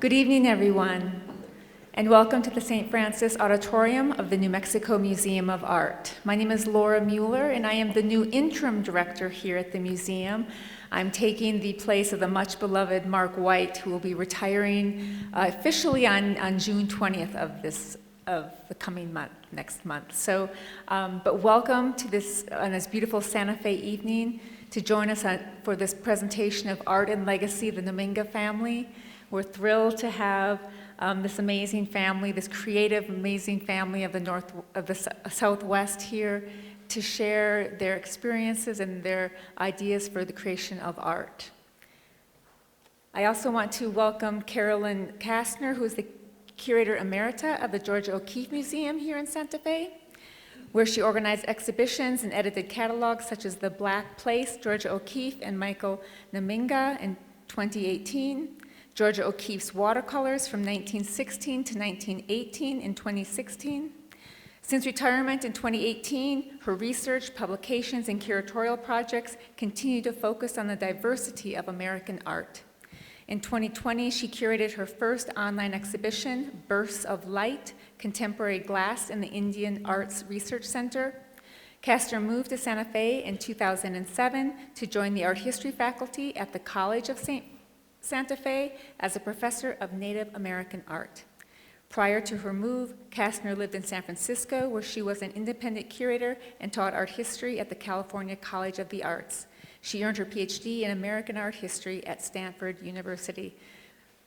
Good evening, everyone, and welcome to the St. Francis Auditorium of the New Mexico Museum of Art. My name is Laura Mueller, and I am the new interim director here at the museum. I'm taking the place of the much-beloved Mark White, who will be retiring officially on June 20th of the coming month, next month. So, but welcome to this, on this beautiful Santa Fe evening, to join us for this presentation of Art and Legacy of the Namingha family. We're thrilled to have this amazing family, this creative, amazing family of the Southwest here to share their experiences and their ideas for the creation of art. I also want to welcome Carolyn Kastner, who is the Curator Emerita of the Georgia O'Keeffe Museum here in Santa Fe, where she organized exhibitions and edited catalogs such as The Black Place, Georgia O'Keeffe and Michael Namingha in 2018, Georgia O'Keeffe's Watercolors from 1916 to 1918 in 2016. Since retirement in 2018, her research, publications, and curatorial projects continue to focus on the diversity of American art. In 2020, she curated her first online exhibition, Bursts of Light, Contemporary Glass in the Indian Arts Research Center. Kastner moved to Santa Fe in 2007 to join the art history faculty at the College of Santa Fe as a professor of Native American art. Prior to her move, Kastner lived in San Francisco, where she was an independent curator and taught art history at the California College of the Arts. She earned her PhD in American art history at Stanford University.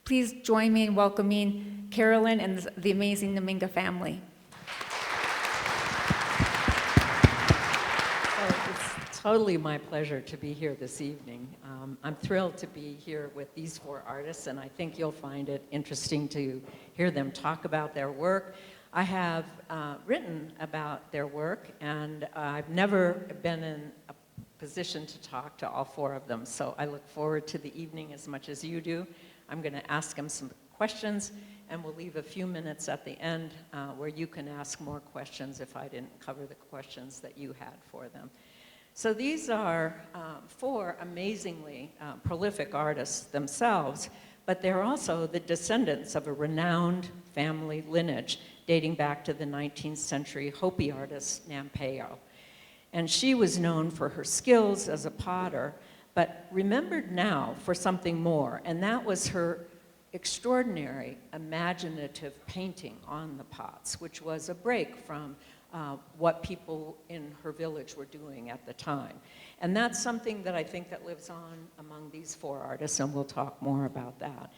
Please join me in welcoming Carolyn and the amazing Namingha family. Totally my pleasure to be here this evening. I'm thrilled to be here with these four artists, and I think you'll find it interesting to hear them talk about their work. I have written about their work, and I've never been in a position to talk to all four of them, so I look forward to the evening as much as you do. I'm going to ask them some questions, and we'll leave a few minutes at the end where you can ask more questions if I didn't cover the questions that you had for them. So these are four amazingly prolific artists themselves, but they're also the descendants of a renowned family lineage dating back to the 19th century Hopi artist Nampeyo. And she was known for her skills as a potter, but remembered now for something more, and that was her extraordinary imaginative painting on the pots, which was a break from what people in her village were doing at the time. And that's something that I think that lives on among these four artists, and we'll talk more about that.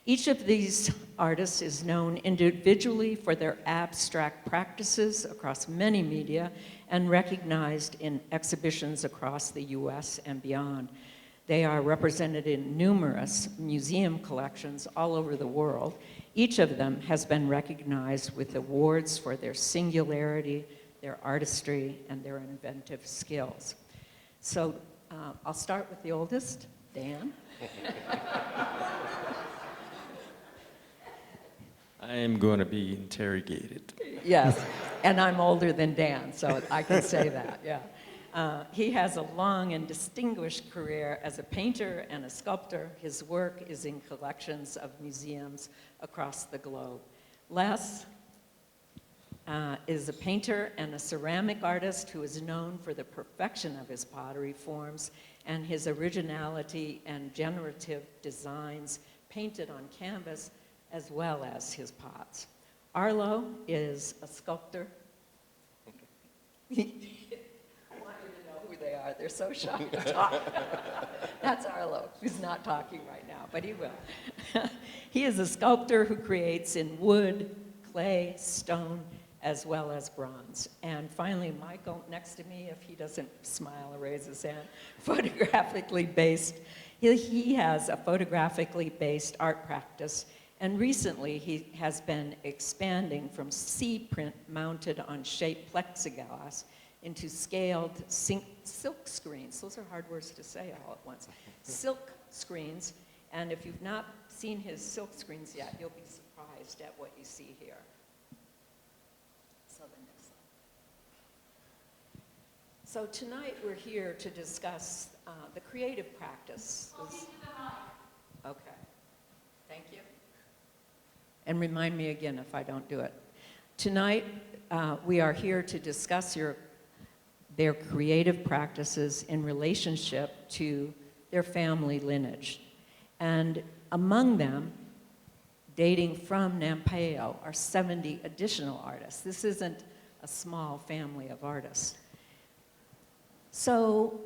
Each of these artists is known individually for their abstract practices across many media and recognized in exhibitions across the US and beyond. They are represented in numerous museum collections all over the world. Each of them has been recognized with awards for their singularity, their artistry, and their inventive skills. So I'll start with the oldest, Dan. I am going to be interrogated. Yes, and I'm older than Dan, so I can say that, yeah. He has a long and distinguished career as a painter and a sculptor. His work is in collections of museums across the globe. Les is a painter and a ceramic artist who is known for the perfection of his pottery forms and his originality and generative designs painted on canvas as well as his pots. Arlo is a sculptor. They are. They're so shocked to talk. That's Arlo, who's not talking right now, but he will. He is a sculptor who creates in wood, clay, stone, as well as bronze. And finally, Michael, next to me, if he doesn't smile or raise his hand, photographically based. He has a photographically based art practice, and recently he has been expanding from seed print mounted on shaped plexiglass into scaled silk screens. Those are hard words to say all at once. Silk screens, and if you've not seen his silk screens yet, you'll be surprised at what you see here. So the next slide. So tonight we're here to discuss the creative practice. Okay, thank you. and remind me again if I don't do it. Tonight, we are here to discuss their creative practices in relationship to their family lineage. And among them, dating from Namingha, are 70 additional artists. This isn't a small family of artists. So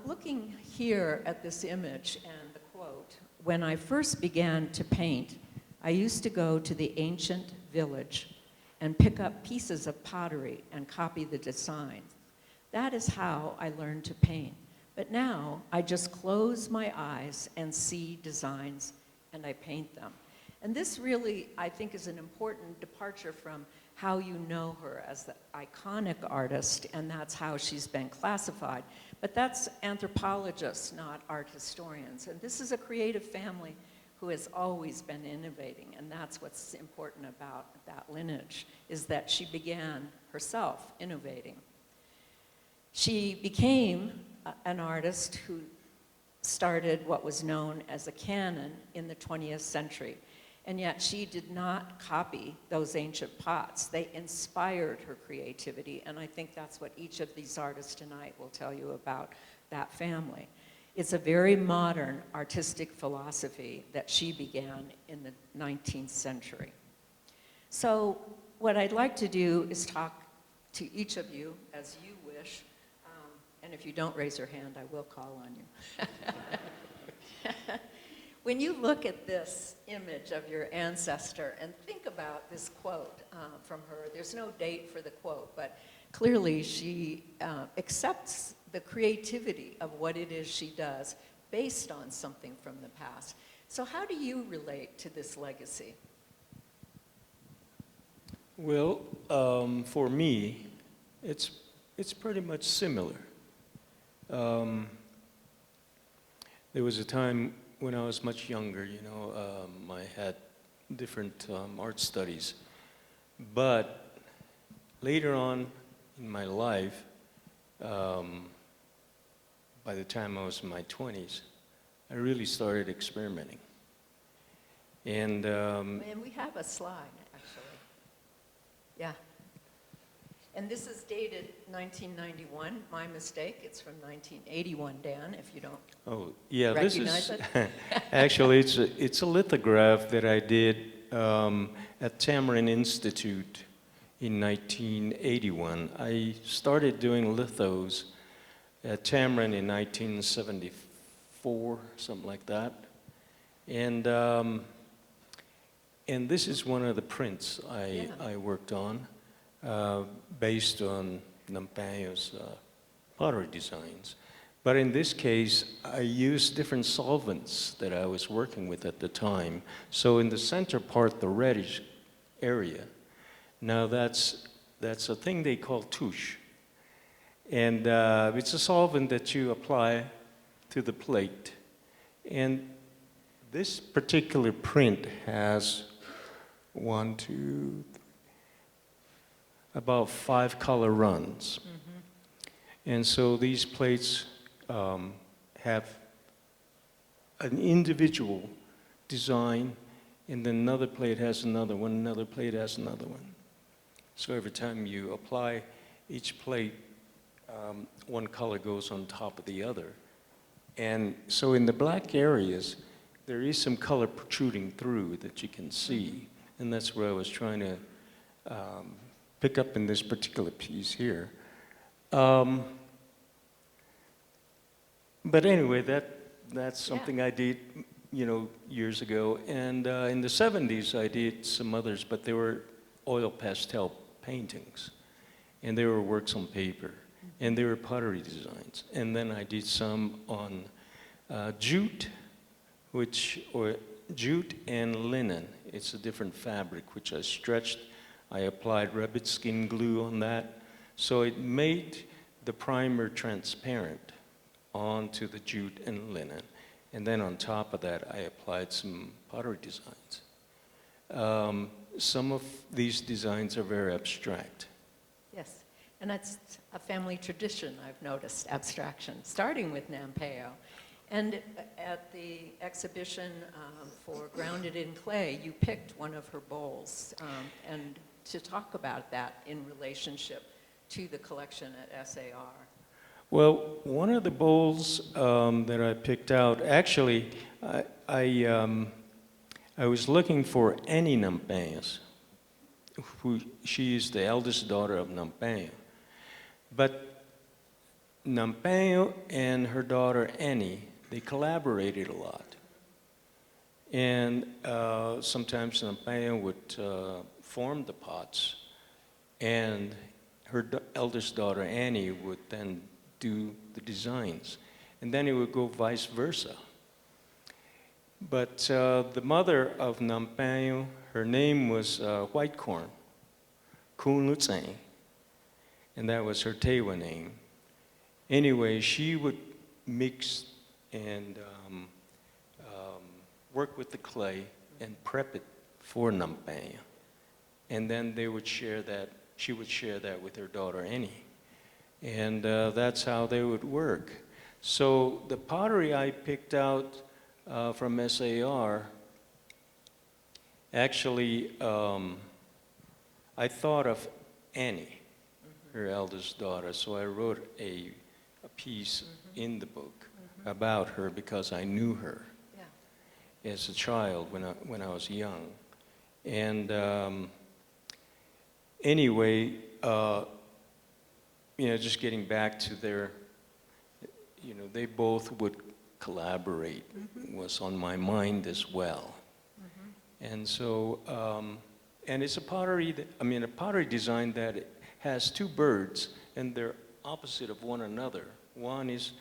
looking here at this image and the quote, when I first began to paint, I used to go to the ancient village and pick up pieces of pottery and copy the designs. That is how I learned to paint. But now I just close my eyes and see designs and I paint them. And this really, I think, is an important departure from how you know her as the iconic artist, and that's how she's been classified. But that's anthropologists, not art historians. And this is a creative family who has always been innovating, and that's what's important about that lineage, is that she began herself innovating. She became an artist who started what was known as a canon in the 20th century. And yet she did not copy those ancient pots. They inspired her creativity, and I think that's what each of these artists tonight will tell you about that family. It's a very modern artistic philosophy that she began in the 19th century. So what I'd like to do is talk to each of you as you wish, and if you don't raise your hand, I will call on you. When you look at this image of your ancestor and think about this quote from her, there's no date for the quote, but clearly she accepts the creativity of what it is she does based on something from the past. So how do you relate to this legacy? Well, for me, it's pretty much similar. There was a time when I was much younger, I had different art studies. But later on in my life, by the time I was in my 20s, I really started experimenting. And we have a slide, actually. Yeah. And this is dated 1991. My mistake. It's from 1981, Dan, if you don't recognize it. Actually, it's a lithograph that I did at Tamarind Institute in 1981. I started doing lithos at Tamarind in 1974, something like that. And this is one of the prints I worked on. Based on Namingha's pottery designs. But in this case, I used different solvents that I was working with at the time. So in the center part, the reddish area, now that's a thing they call touche. And it's a solvent that you apply to the plate. And this particular print has about 5 color runs. Mm-hmm. And so these plates have an individual design, and then another plate has another one, another plate has another one. So every time you apply each plate, one color goes on top of the other. And so in the black areas, there is some color protruding through that you can see, and that's where I was trying to pick up in this particular piece here. But anyway, that's something I did, years ago. And in the 70s, I did some others, but they were oil pastel paintings. And they were works on paper. And they were pottery designs. And then I did some on jute, jute and linen. It's a different fabric, which I stretched. I applied rabbit skin glue on that, so it made the primer transparent onto the jute and linen. And then on top of that, I applied some pottery designs. Some of these designs are very abstract. Yes, and that's a family tradition, I've noticed, abstraction, starting with Namingha. And at the exhibition for Grounded in Clay, you picked one of her bowls, and to talk about that in relationship to the collection at SAR. Well, one of the bowls that I picked out, actually, I was looking for Annie Namingha, she is the eldest daughter of Namingha. But Namingha and her daughter Annie, they collaborated a lot. And sometimes Namingha would form the pots, and her eldest daughter Annie would then do the designs. And then it would go vice versa. But the mother of Namingha, her name was White Corn, Kun Lutsang, and that was her Tewa name. Anyway, she would mix and work with the clay and prep it for Namingha. And then they would share that, she would share that with her daughter Annie. And that's how they would work. So the pottery I picked out from SAR, actually, I thought of Annie, her eldest daughter, so I wrote a piece in the book about her because I knew her as a child when I was young. And anyway, just getting back to their, they both would collaborate was on my mind as well. And so, and it's a pottery, a pottery design that has two birds and they're opposite of one another. One is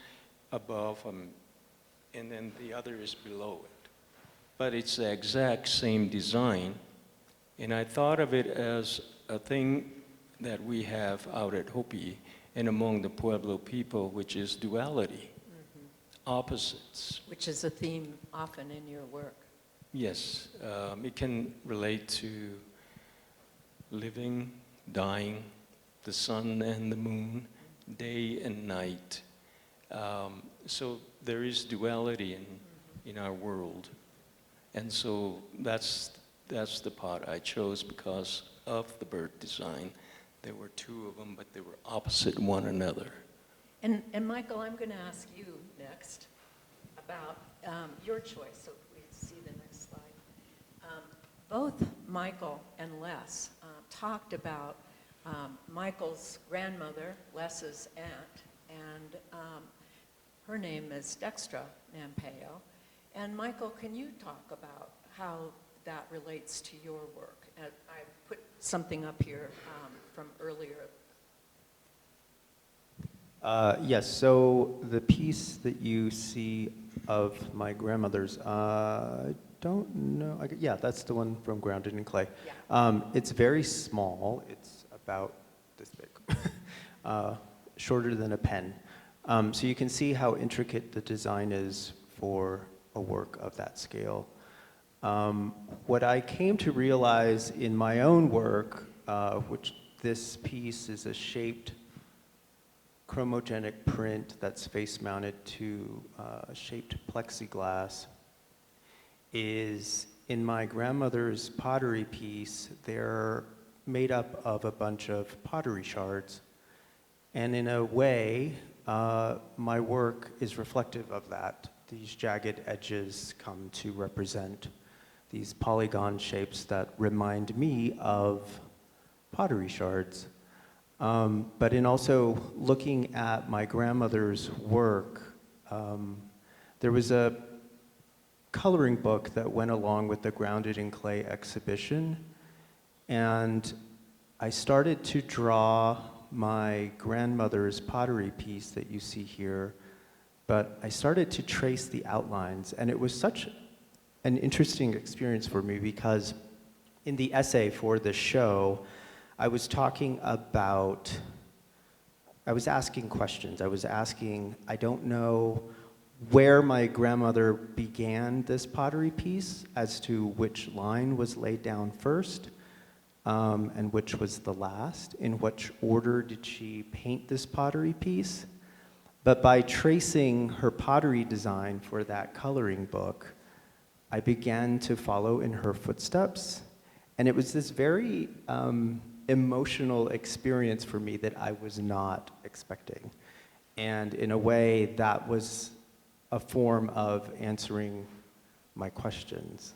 above and then the other is below it. But it's the exact same design. And I thought of it as a thing that we have out at Hopi and among the Pueblo people, which is duality, opposites. Which is a theme often in your work. Yes, it can relate to living, dying, the sun and the moon, day and night. So there is duality in our world. And so that's the pot I chose because of the bird design. There were two of them, but they were opposite one another. And Michael, I'm going to ask you next about your choice. So we see the next slide. Both Michael and Les talked about Michael's grandmother, Les's aunt, and her name is Dextra Namingha. And Michael, can you talk about how that relates to your work? And I put something up here from earlier. Yes, so the piece that you see of my grandmother's, I don't know, yeah, that's the one from Grounded in Clay. Yeah. It's very small, it's about this big, shorter than a pen. So you can see how intricate the design is for a work of that scale. What I came to realize in my own work, which this piece is a shaped chromogenic print that's face-mounted to shaped plexiglass, is in my grandmother's pottery piece, they're made up of a bunch of pottery shards. And in a way, my work is reflective of that. These jagged edges come to represent these polygon shapes that remind me of pottery shards. But in also looking at my grandmother's work, there was a coloring book that went along with the Grounded in Clay exhibition, and I started to draw my grandmother's pottery piece that you see here, but I started to trace the outlines, and it was such an interesting experience for me because in the essay for the show, I was talking about, I was asking questions. I was asking, I don't know where my grandmother began this pottery piece as to which line was laid down first and which was the last. In which order did she paint this pottery piece? But by tracing her pottery design for that coloring book, I began to follow in her footsteps. And it was this very emotional experience for me that I was not expecting. And in a way, that was a form of answering my questions.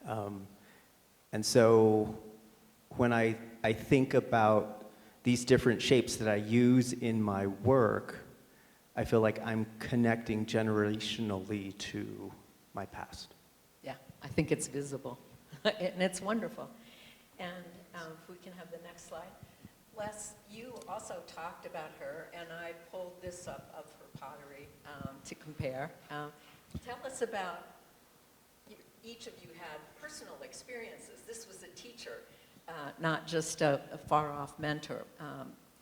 And so when I think about these different shapes that I use in my work, I feel like I'm connecting generationally to my past. Yeah, I think it's visible, and it's wonderful. And if we can have the next slide. Les, you also talked about her, and I pulled this up of her pottery to compare. Tell us about, each of you had personal experiences. This was a teacher, not just a far-off mentor.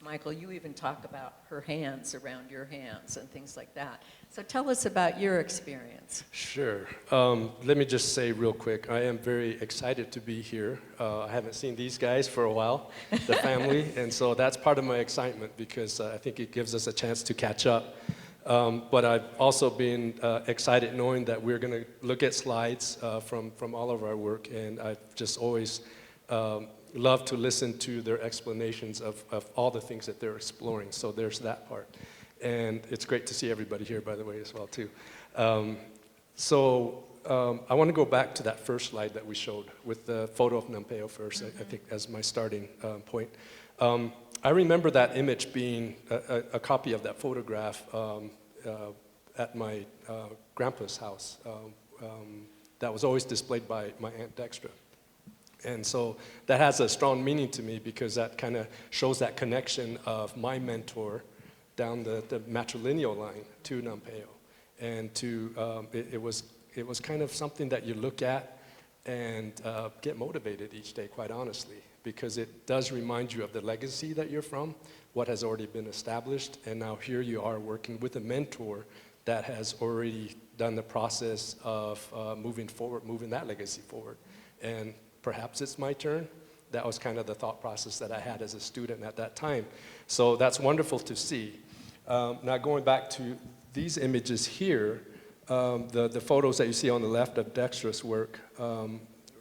Michael, you even talk about her hands around your hands and things like that. So tell us about your experience. Sure. Let me just say real quick, I am very excited to be here. I haven't seen these guys for a while, the family, and so that's part of my excitement because I think it gives us a chance to catch up. But I've also been excited knowing that we're going to look at slides from all of our work, and I've just always love to listen to their explanations of all the things that they're exploring. So there's that part. And it's great to see everybody here, by the way, as well, too. I want to go back to that first slide that we showed with the photo of Namingha first, I think, as my starting point. I remember that image being a copy of that photograph at my grandpa's house that was always displayed by my Aunt Dextra. And so that has a strong meaning to me because that kind of shows that connection of my mentor down the matrilineal line to Namingha. And it was kind of something that you look at and get motivated each day, quite honestly, because it does remind you of the legacy that you're from, what has already been established, and now here you are working with a mentor that has already done the process of moving that legacy forward. And perhaps it's my turn. That was kind of the thought process that I had as a student at that time. So that's wonderful to see. Now going back to these images here, the photos that you see on the left of Dextra's work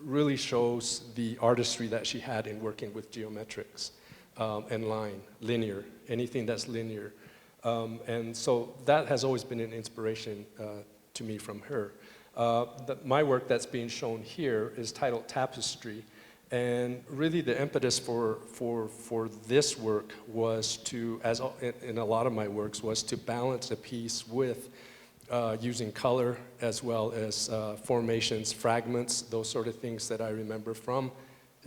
really shows the artistry that she had in working with geometrics and line, linear, anything that's linear. And so that has always been an inspiration to me from her. My work that's being shown here is titled Tapestry, and really the impetus for this work was to, as in a lot of my works, was to balance a piece with using color as well as formations, fragments, those sort of things that I remember from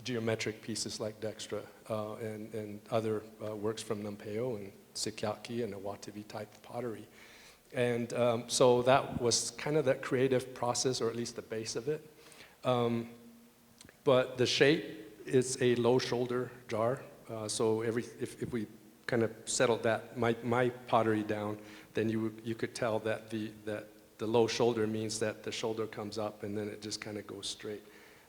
geometric pieces like Dextra and other works from Namingha and Sikyatki and Awativi type pottery. And so that was kind of that creative process, or at least the base of it. But the shape is a low shoulder jar. So if we kind of settled that, my pottery down, then you could tell that the low shoulder means that the shoulder comes up and then it just kind of goes straight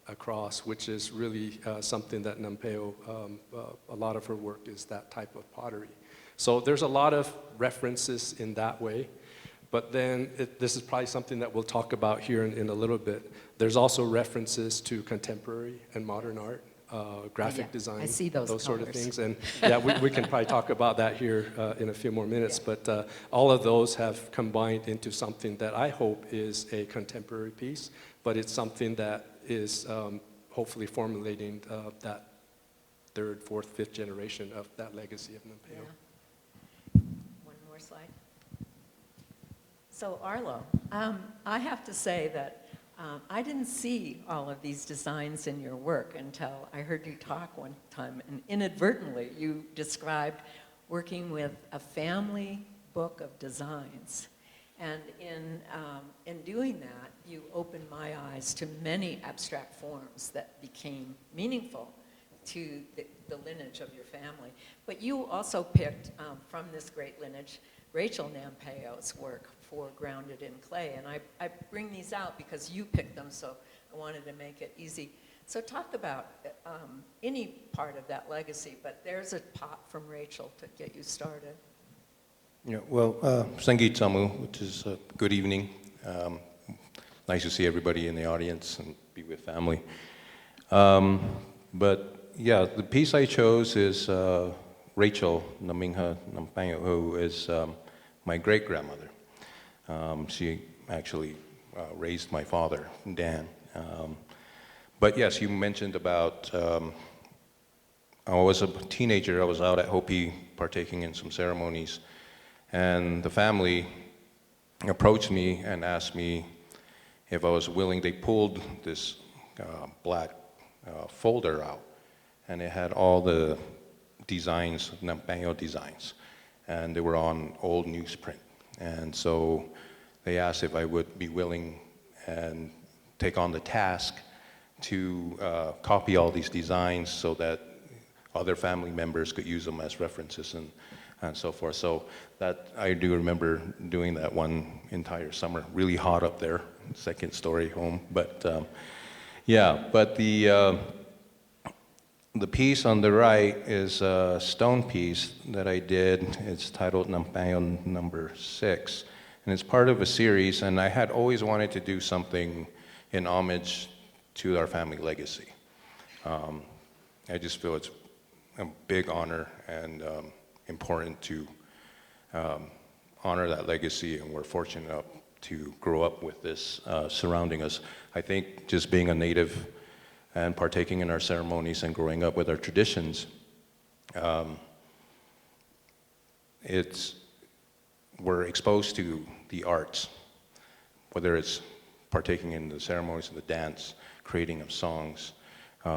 across, which is really something that Namingha, a lot of her work is that type of pottery. So there's a lot of references in that way. But then this is probably something that we'll talk about here in a little bit. There's also references to contemporary and modern art, graphic design, I see those sort of colors. things. And yeah, we can probably talk about that here in a few more minutes. Yeah. But all of those have combined into something that I hope is a contemporary piece, but it's something that is hopefully formulating that third, fourth, fifth generation of that legacy of Namingha. Yeah. One more slide. So Arlo, I have to say that I didn't see all of these designs in your work until I heard you talk one time, and inadvertently you described working with a family book of designs. And in doing that, you opened my eyes to many abstract forms that became meaningful to the lineage of your family. But you also picked from this great lineage Rachel Nampingha's work for Grounded in Clay. And I bring these out because you picked them, so I wanted to make it easy. So talk about any part of that legacy, but there's a pot from Rachel to get you started. Yeah, well, Sangeet Samu, which is good evening. Nice to see everybody in the audience and be with family. But yeah, the piece I chose is Rachel Namingha Nampanyo, who is my great-grandmother. She actually raised my father, Dan. But yes, you mentioned about, I was a teenager, I was out at Hopi partaking in some ceremonies, and the family approached me and asked me if I was willing. They pulled this black folder out, and it had all the designs, Nampanyo designs, and they were on old newsprint. And so they asked if I would be willing and take on the task to copy all these designs so that other family members could use them as references and so forth. So that, I do remember doing that one entire summer. Really hot up there, second story home. But yeah, but the piece on the right is a stone piece that I did. It's titled Nampanyo number 6. And it's part of a series, and I had always wanted to do something in homage to our family legacy. I just feel it's a big honor and important to honor that legacy, and we're fortunate enough to grow up with this surrounding us. I think just being a native and partaking in our ceremonies and growing up with our traditions, we're exposed to the arts, whether it's partaking in the ceremonies of the dance, creating of songs,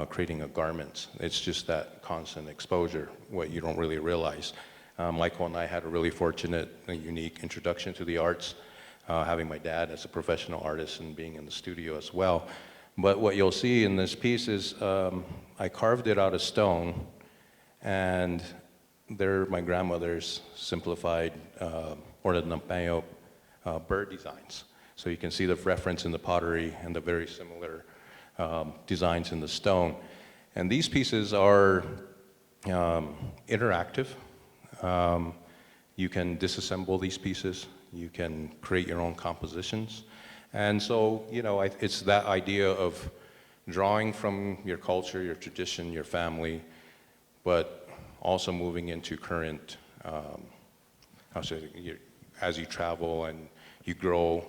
creating of garments. It's just that constant exposure, what you don't really realize. Michael and I had a really fortunate and unique introduction to the arts, having my dad as a professional artist and being in the studio as well. But what you'll see in this piece is I carved it out of stone, and they're my grandmother's simplified, or the Nampanyo bird designs. So you can see the reference in the pottery and the very similar designs in the stone. And these pieces are interactive. You can disassemble these pieces. You can create your own compositions. And so, you know, it's that idea of drawing from your culture, your tradition, your family, but also moving into current, as you travel and you grow,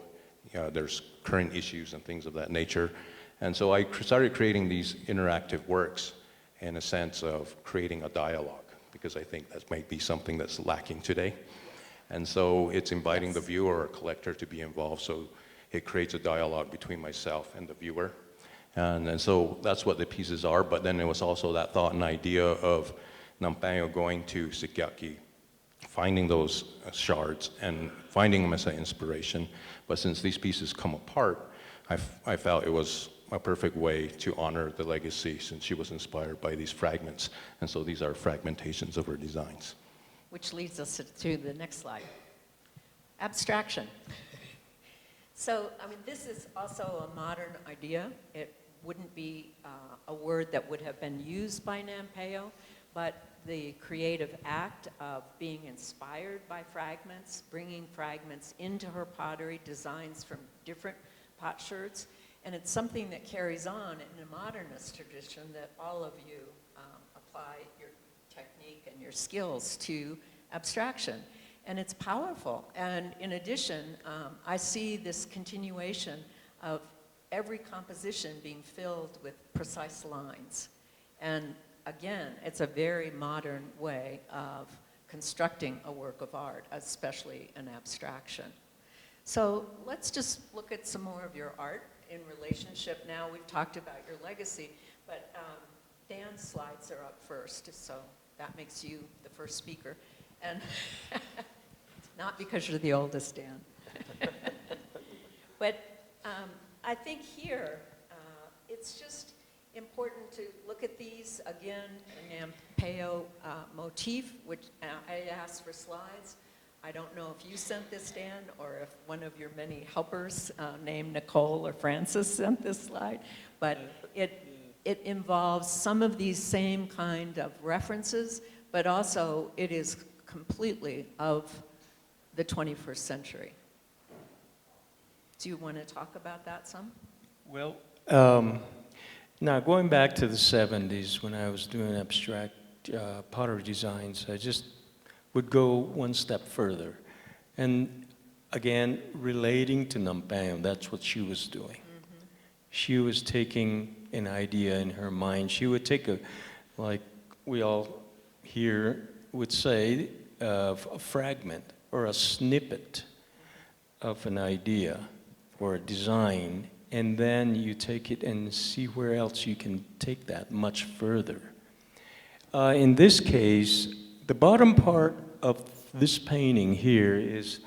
there's current issues and things of that nature. And so I started creating these interactive works in a sense of creating a dialogue, because I think that might be something that's lacking today. And so it's inviting the viewer or collector to be involved, so it creates a dialogue between myself and the viewer. And so that's what the pieces are, but then it was also that thought and idea of Nampanyo going to Sikyaki, finding those shards and finding them as an inspiration. But since these pieces come apart, I felt it was a perfect way to honor the legacy, since she was inspired by these fragments. And so these are fragmentations of her designs. Which leads us to the next slide. Abstraction. So, I mean, this is also a modern idea. It wouldn't be a word that would have been used by Nampanyo, but the creative act of being inspired by fragments, bringing fragments into her pottery, designs from different potsherds, and it's something that carries on in a modernist tradition that all of you apply your technique and your skills to abstraction. And it's powerful. And in addition, I see this continuation of every composition being filled with precise lines. And again, it's a very modern way of constructing a work of art, especially an abstraction. So let's just look at some more of your art in relationship. Now we've talked about your legacy, but Dan's slides are up first, so that makes you the first speaker. And not because you're the oldest, Dan. But I think here, it's just important to look at these, again, an Nampanyo motif, which I asked for slides. I don't know if you sent this, Dan, or if one of your many helpers named Nicole or Francis sent this slide, but it involves some of these same kind of references, but also it is completely of the 21st century. Do you want to talk about that some? Well, now going back to the 70s when I was doing abstract pottery designs, I just would go one step further. And again, relating to Nampanyo, that's what she was doing. Mm-hmm. She was taking an idea in her mind. She would take like we all here would say, a fragment or a snippet of an idea or a design, and then you take it and see where else you can take that much further. In this case, the bottom part of this painting here is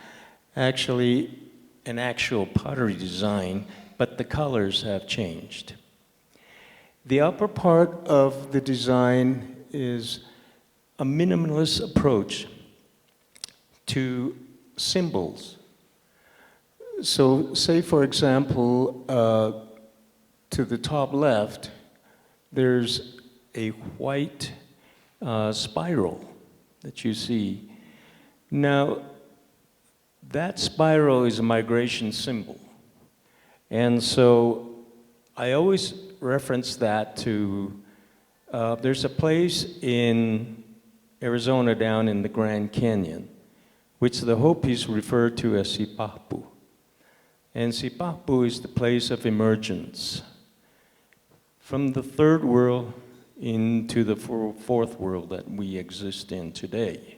actually an actual pottery design, but the colors have changed. The upper part of the design is a minimalist approach to symbols. So say, for example, to the top left, there's a white spiral that you see. Now, that spiral is a migration symbol. And so I always reference that to, there's a place in Arizona down in the Grand Canyon, which the Hopis refer to as Sipapu. And Sipapu is the place of emergence from the third world into the fourth world that we exist in today.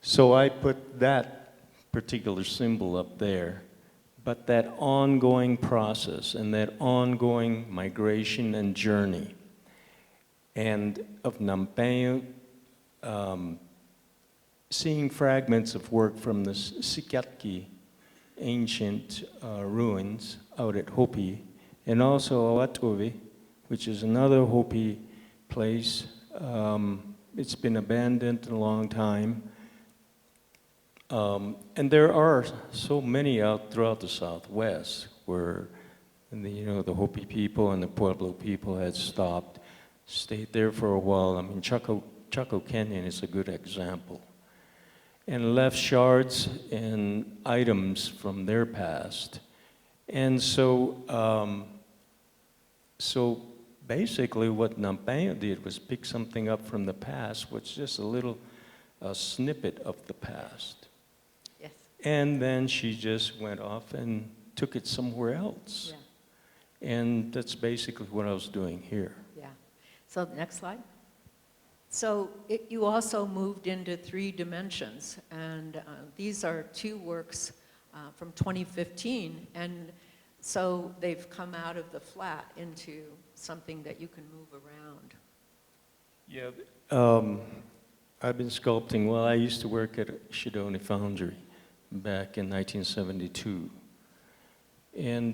So I put that particular symbol up there, but that ongoing process and that ongoing migration and journey and of Nampanyo, seeing fragments of work from the Sikyatki ancient ruins out at Hopi, and also Awatovi, which is another Hopi place. It's been abandoned a long time. And there are so many out throughout the Southwest where the Hopi people and the Pueblo people had stopped, stayed there for a while. I mean, Chaco Canyon is a good example. And left shards and items from their past. And so, so basically what Nampanyo did was pick something up from the past, which is just a little snippet of the past. Yes. And then she just went off and took it somewhere else. Yeah. And that's basically what I was doing here. Yeah. So next slide. So you also moved into 3 dimensions, and these are 2 works from 2015, and so they've come out of the flat into something that you can move around. Yeah, I've been sculpting. Well, I used to work at Shidoni Foundry back in 1972, and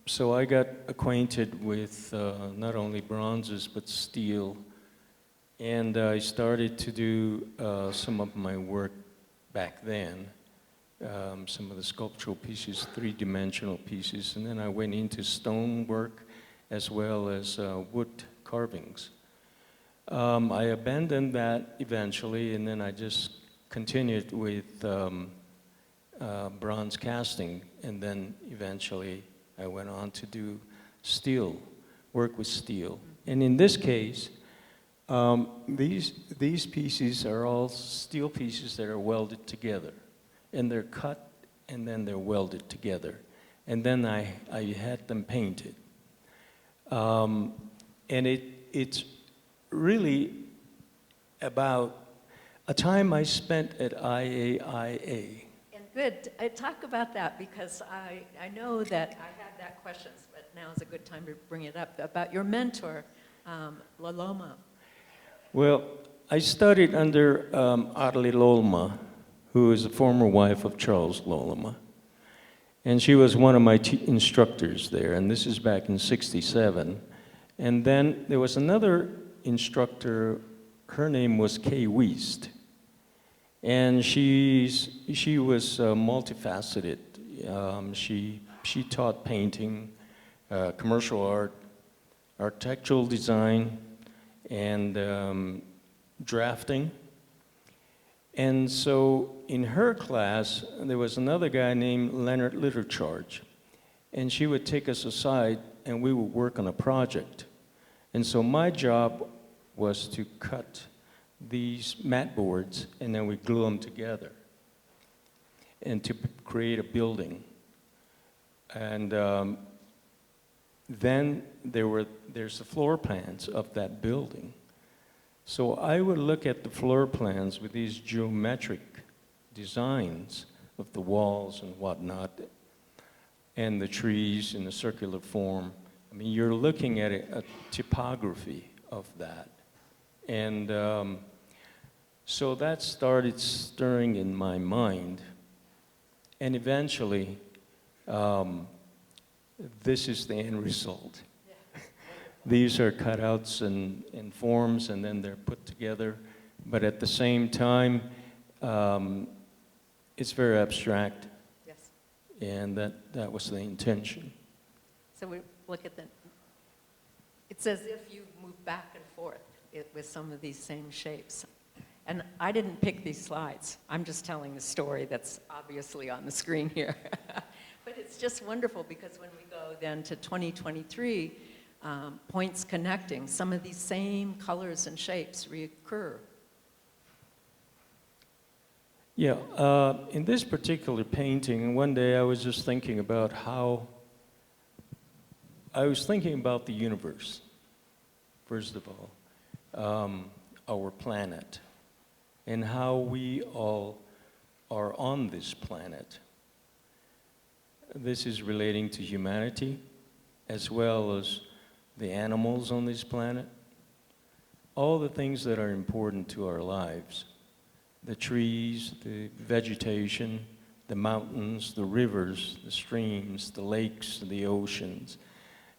so I got acquainted with not only bronzes but steel. And I started to do some of my work back then, some of the sculptural pieces, 3-dimensional pieces, and then I went into stone work as well as wood carvings. I abandoned that eventually, and then I just continued with bronze casting, and then eventually I went on to do steel, work with steel. And in this case, these pieces are all steel pieces that are welded together, and they're cut and then they're welded together, and then I had them painted, and it's really about a time I spent at IAIA. And good, talk about that, because I know that I had that question, but now is a good time to bring it up, about your mentor, Loloma. Well, I studied under Arlo Lolma, who is a former wife of Charles Loloma. And she was one of my instructors there, and this is back in '67. And then there was another instructor, her name was Kay Wiest. And she was multifaceted. She taught painting, commercial art, architectural design, and drafting. And so in her class, there was another guy named Leonard Littercharge. And she would take us aside and we would work on a project. And so my job was to cut these mat boards and then we glue them together and to create a building. And then there's the floor plans of that building. So I would look at the floor plans with these geometric designs of the walls and whatnot, and the trees in a circular form. I mean, you're looking at a typography of that. And so that started stirring in my mind. And eventually, this is the end result. These are cutouts and forms, and then they're put together. But at the same time, it's very abstract. Yes. And that was the intention. So we look at it's as if you move back and forth with some of these same shapes. And I didn't pick these slides. I'm just telling a story that's obviously on the screen here. But it's just wonderful because when we go then to 2023, points connecting, some of these same colors and shapes reoccur. Yeah, in this particular painting, one day I was just thinking about the universe, first of all, our planet, and how we all are on this planet. This is relating to humanity, as well as the animals on this planet, all the things that are important to our lives, the trees, the vegetation, the mountains, the rivers, the streams, the lakes, the oceans,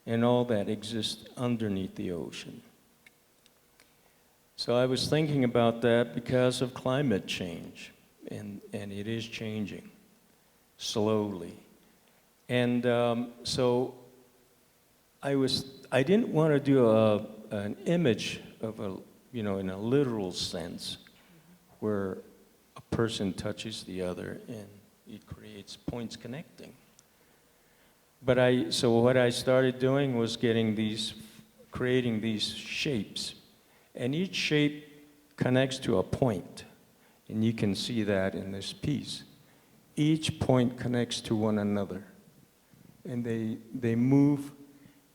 and all that exists underneath the ocean. So I was thinking about that because of climate change, and it is changing slowly. And so I didn't want to do an image of in a literal sense, where a person touches the other and it creates points connecting. But so what I started doing was creating these shapes. And each shape connects to a point. And you can see that in this piece. Each point connects to one another. And they move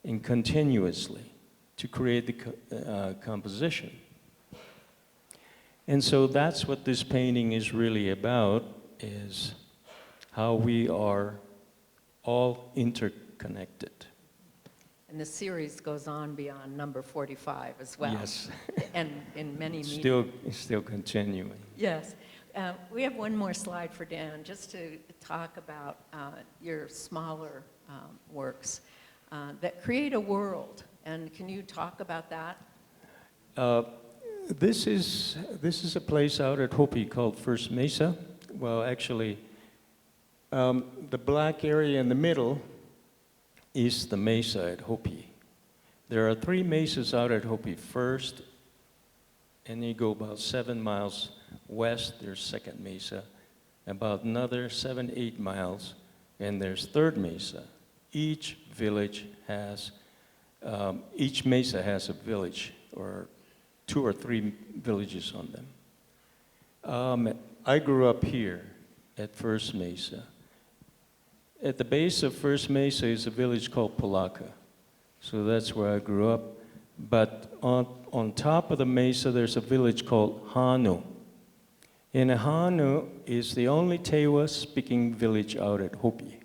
in continuously to create the composition. And so that's what this painting is really about, is how we are all interconnected. And the series goes on beyond number 45 as well. Yes. And in many media. Still continuing. Yes. We have one more slide for Dan, just to talk about your smaller works that create a world. And can you talk about that? This is a place out at Hopi called First Mesa. Well, actually, the black area in the middle is the mesa at Hopi. There are 3 mesas out at Hopi. First, and you go about 7 miles west, there's Second Mesa. About another 7-8 miles, and there's Third Mesa. Each mesa has a village, or 2 or 3 villages on them. I grew up here at First Mesa. At the base of First Mesa is a village called Palaka. So that's where I grew up. But on top of the mesa, there's a village called Hanu. And Hanu is the only Tewa-speaking village out at Hopi.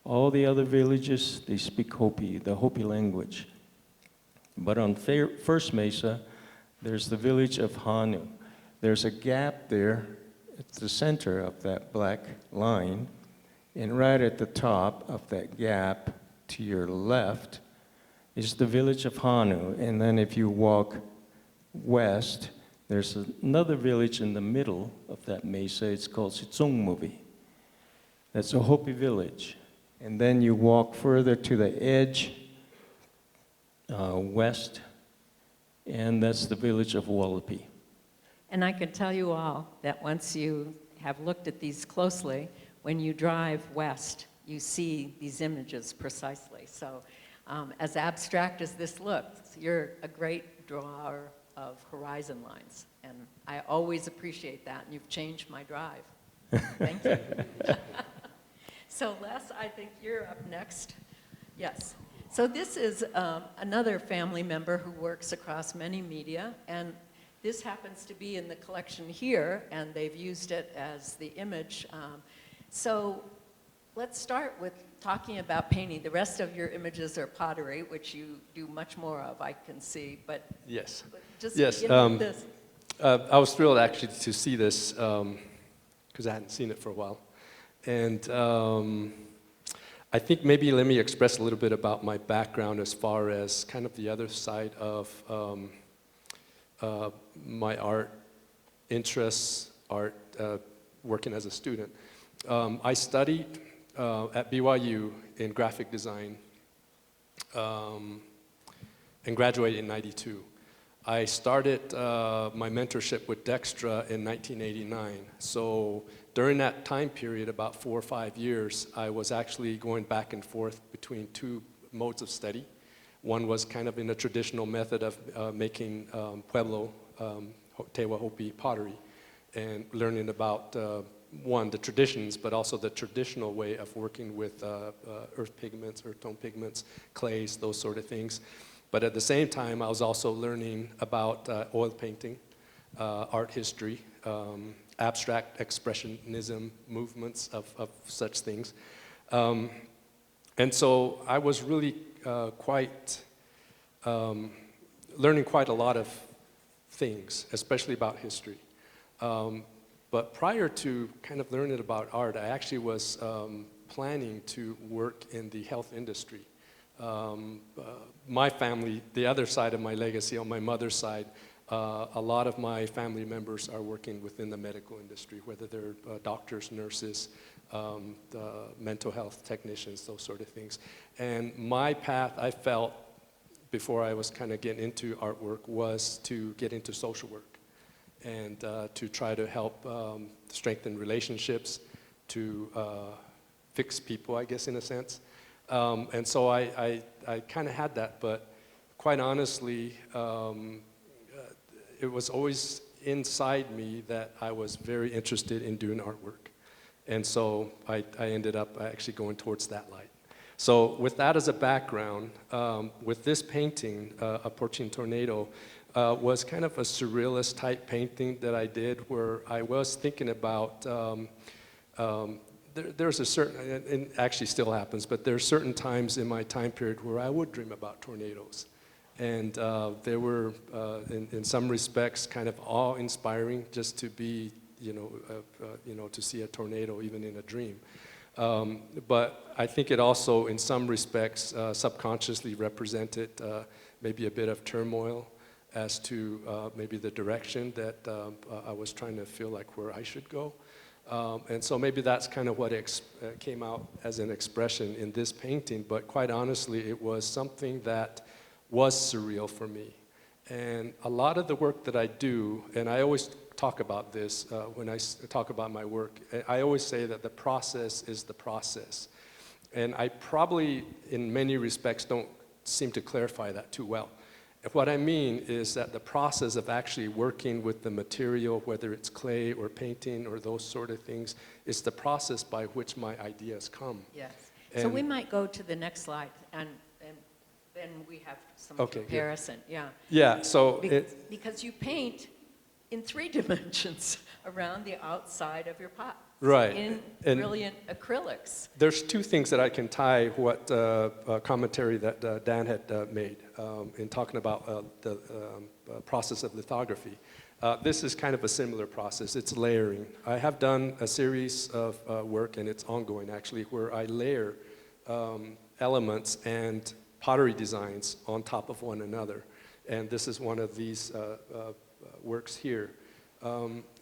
All the other villages, they speak Hopi, the Hopi language. But on First Mesa, there's the village of Hanu. There's a gap there at the center of that black line, and right at the top of that gap to your left is the village of Hanu. And then if you walk west, there's another village in the middle of that mesa. It's called Sitsungmuvi. That's a Hopi village. And then you walk further to the edge, west, and that's the village of Wallapi. And I can tell you all that once you have looked at these closely, when you drive west, you see these images precisely. So as abstract as this looks, you're a great drawer of horizon lines. And I always appreciate that, and you've changed my drive. Thank you. So Les, I think you're up next. Yes. So this is another family member who works across many media, and this happens to be in the collection here, and they've used it as the image. So let's start with talking about painting. The rest of your images are pottery, which you do much more of, I can see, but Yes. just Yes. begin with this. I was thrilled actually to see this because I hadn't seen it for a while. And I think maybe let me express a little bit about my background as far as kind of the other side of my art interests, working as a student. I studied at BYU in graphic design and graduated in '92. I started my mentorship with Dextra in 1989. So during that time period, about 4 or 5 years, I was actually going back and forth between two modes of study. One was kind of in a traditional method of making Pueblo, Tewa Hopi pottery, and learning about, one, the traditions, but also the traditional way of working with earth pigments, earth tone pigments, clays, those sort of things. But at the same time, I was also learning about oil painting, art history, abstract expressionism movements of such things. And so I was really learning quite a lot of things, especially about history. But prior to kind of learning about art, I actually was planning to work in the health industry. My family, the other side of my legacy, on my mother's side, a lot of my family members are working within the medical industry, whether they're doctors, nurses, mental health technicians, those sort of things. And my path, I felt, before I was kind of getting into artwork, was to get into social work and to try to help strengthen relationships, to fix people, I guess, in a sense. And so I kind of had that, but quite honestly, it was always inside me that I was very interested in doing artwork. And so I ended up actually going towards that light. So with that as a background, with this painting, Approaching Tornado, was kind of a surrealist type painting that I did where I was thinking about there's a certain, and it actually still happens, but there are certain times in my time period where I would dream about tornadoes. And they were, in some respects, kind of awe-inspiring just to be, to see a tornado even in a dream. But I think it also, in some respects, subconsciously represented maybe a bit of turmoil as to maybe the direction that I was trying to feel like where I should go. And so maybe that's kind of what came out as an expression in this painting, but quite honestly, it was something that was surreal for me. And a lot of the work that I do, and I always talk about this when I talk about my work, I always say that the process is the process. And I probably, in many respects, don't seem to clarify that too well. What I mean is that the process of actually working with the material, whether it's clay or painting or those sort of things, is the process by which my ideas come. Yes. So we might go to the next slide, and then we have some comparison. Yeah. Yeah. So because you paint in 3 dimensions around the outside of your pot. Right. In brilliant acrylics. There's 2 things that I can tie what commentary that Dan had made in talking about the process of lithography. This is kind of a similar process. It's layering. I have done a series of work, and it's ongoing actually, where I layer elements and pottery designs on top of one another. And this is one of these works here.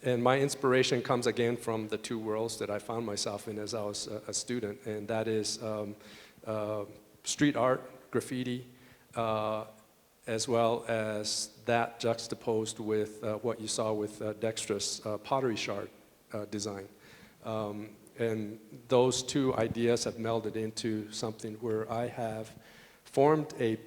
And my inspiration comes again from the 2 worlds that I found myself in as I was a student, and that is street art, graffiti, as well as that juxtaposed with what you saw with Dextra's pottery shard design. And those two ideas have melded into something where I have formed an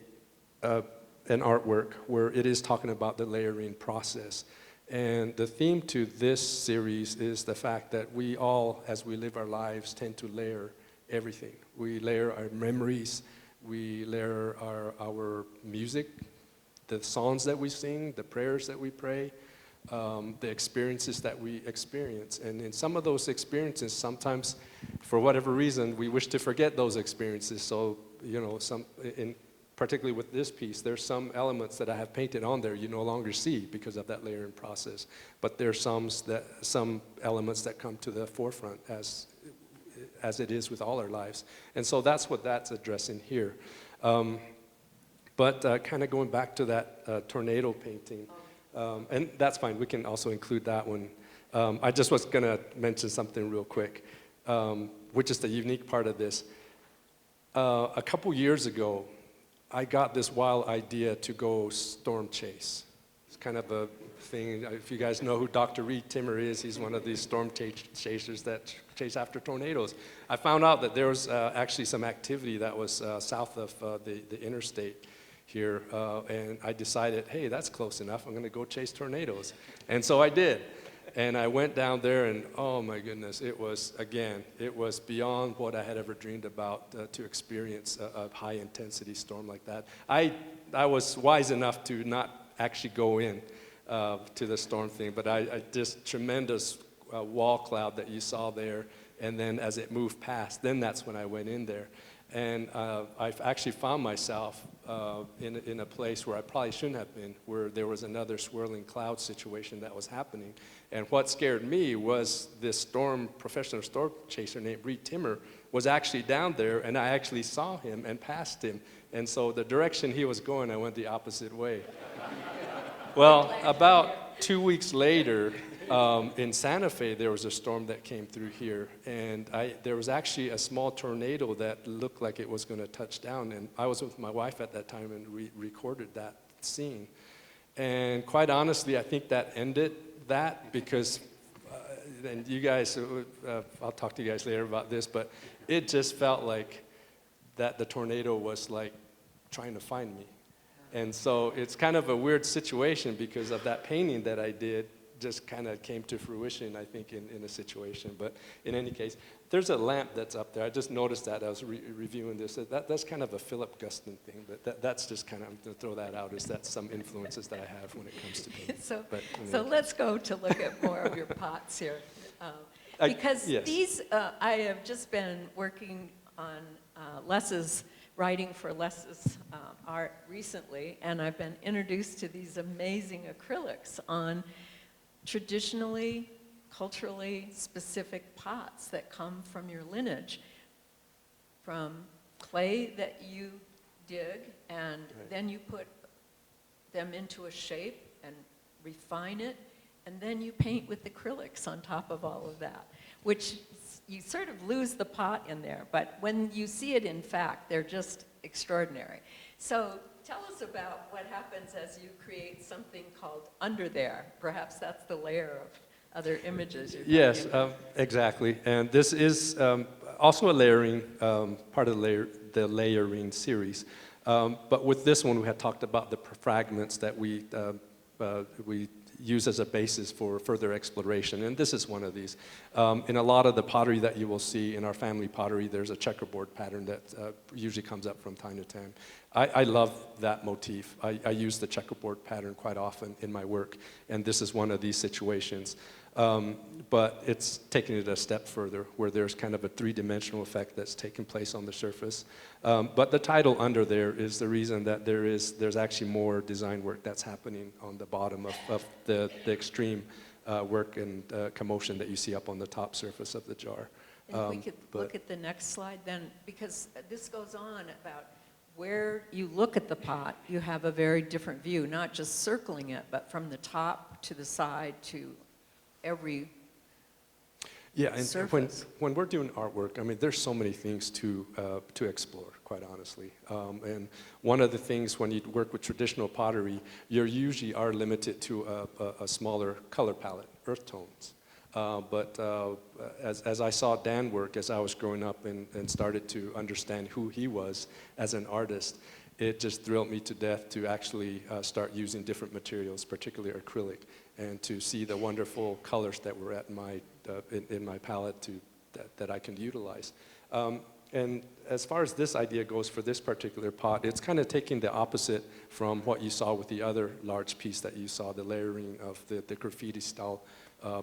artwork where it is talking about the layering process. And the theme to this series is the fact that we all, as we live our lives, tend to layer everything. We layer our memories, we layer our music, the songs that we sing, the prayers that we pray, the experiences that we experience. And in some of those experiences, sometimes, for whatever reason, we wish to forget those experiences. So, you know, particularly with this piece, there's some elements that I have painted on there you no longer see because of that layering process. But there's some elements that come to the forefront as it is with all our lives. And so that's what that's addressing here. But kind of going back to that tornado painting, and that's fine, we can also include that one. I just was going to mention something real quick, which is the unique part of this. A couple years ago, I got this wild idea to go storm chase. It's kind of a thing. If you guys know who Dr. Reed Timmer is, he's one of these storm chasers that chase after tornadoes. I found out that there was actually some activity that was south of the interstate here, and I decided, hey, that's close enough. I'm going to go chase tornadoes. And so I did. And I went down there, and oh my goodness, it was beyond what I had ever dreamed about to experience a high-intensity storm like that. I was wise enough to not actually go in to the storm thing, but I just tremendous wall cloud that you saw there, and then as it moved past, then that's when I went in there. And I've actually found myself in a place where I probably shouldn't have been, where there was another swirling cloud situation that was happening. And what scared me was this professional storm chaser named Reed Timmer was actually down there, and I actually saw him and passed him. And so the direction he was going, I went the opposite way. Well, about 2 weeks later, in Santa Fe, there was a storm that came through here, and there was actually a small tornado that looked like it was going to touch down, and I was with my wife at that time, and we recorded that scene. And quite honestly, I think that ended that, because, and you guys, I'll talk to you guys later about this, but it just felt like that the tornado was like trying to find me. And so it's kind of a weird situation because of that painting that I did just kind of came to fruition, I think, in a situation. But in any case, there's a lamp that's up there. I just noticed that. I was reviewing this. That's kind of a Philip Guston thing, but that's just kind of, I'm going to throw that out, is that some influences that I have when it comes to painting. So let's go to look at more of your pots here. Because yes. these, I have just been working on Les's writing for Les's art recently, and I've been introduced to these amazing acrylics on traditionally, culturally specific pots that come from your lineage, from clay that you dig, and then you put them into a shape and refine it, and then you paint with acrylics on top of all of that, which you sort of lose the pot in there, but when you see it in fact, they're just extraordinary. So tell us about what happens as you create something called under there. Perhaps that's the layer of other images you're Yes, talking about. exactly. And this is also a layering, part of the layering series. But with this one, we had talked about the fragments that we use as a basis for further exploration, and this is one of these. In a lot of the pottery that you will see in our family pottery, there's a checkerboard pattern that usually comes up from time to time. I love that motif. I use the checkerboard pattern quite often in my work, and this is one of these situations. But it's taking it a step further, where there's kind of a three-dimensional effect that's taking place on the surface. But the title under there is the reason that there's actually more design work that's happening on the bottom of the extreme work and commotion that you see up on the top surface of the jar. And we could look at the next slide then, because this goes on about where you look at the pot, you have a very different view, not just circling it, but from the top to the side to every Yeah, and surface. when we're doing artwork, I mean, there's so many things to explore, quite honestly. And one of the things when you work with traditional pottery, you usually are limited to a smaller color palette, earth tones. But as I saw Dan work as I was growing up and started to understand who he was as an artist, it just thrilled me to death to actually start using different materials, particularly acrylic, and to see the wonderful colors that were at my in my palette that I can utilize. And as far as this idea goes for this particular pot, it's kind of taking the opposite from what you saw with the other large piece that you saw, the layering of the graffiti style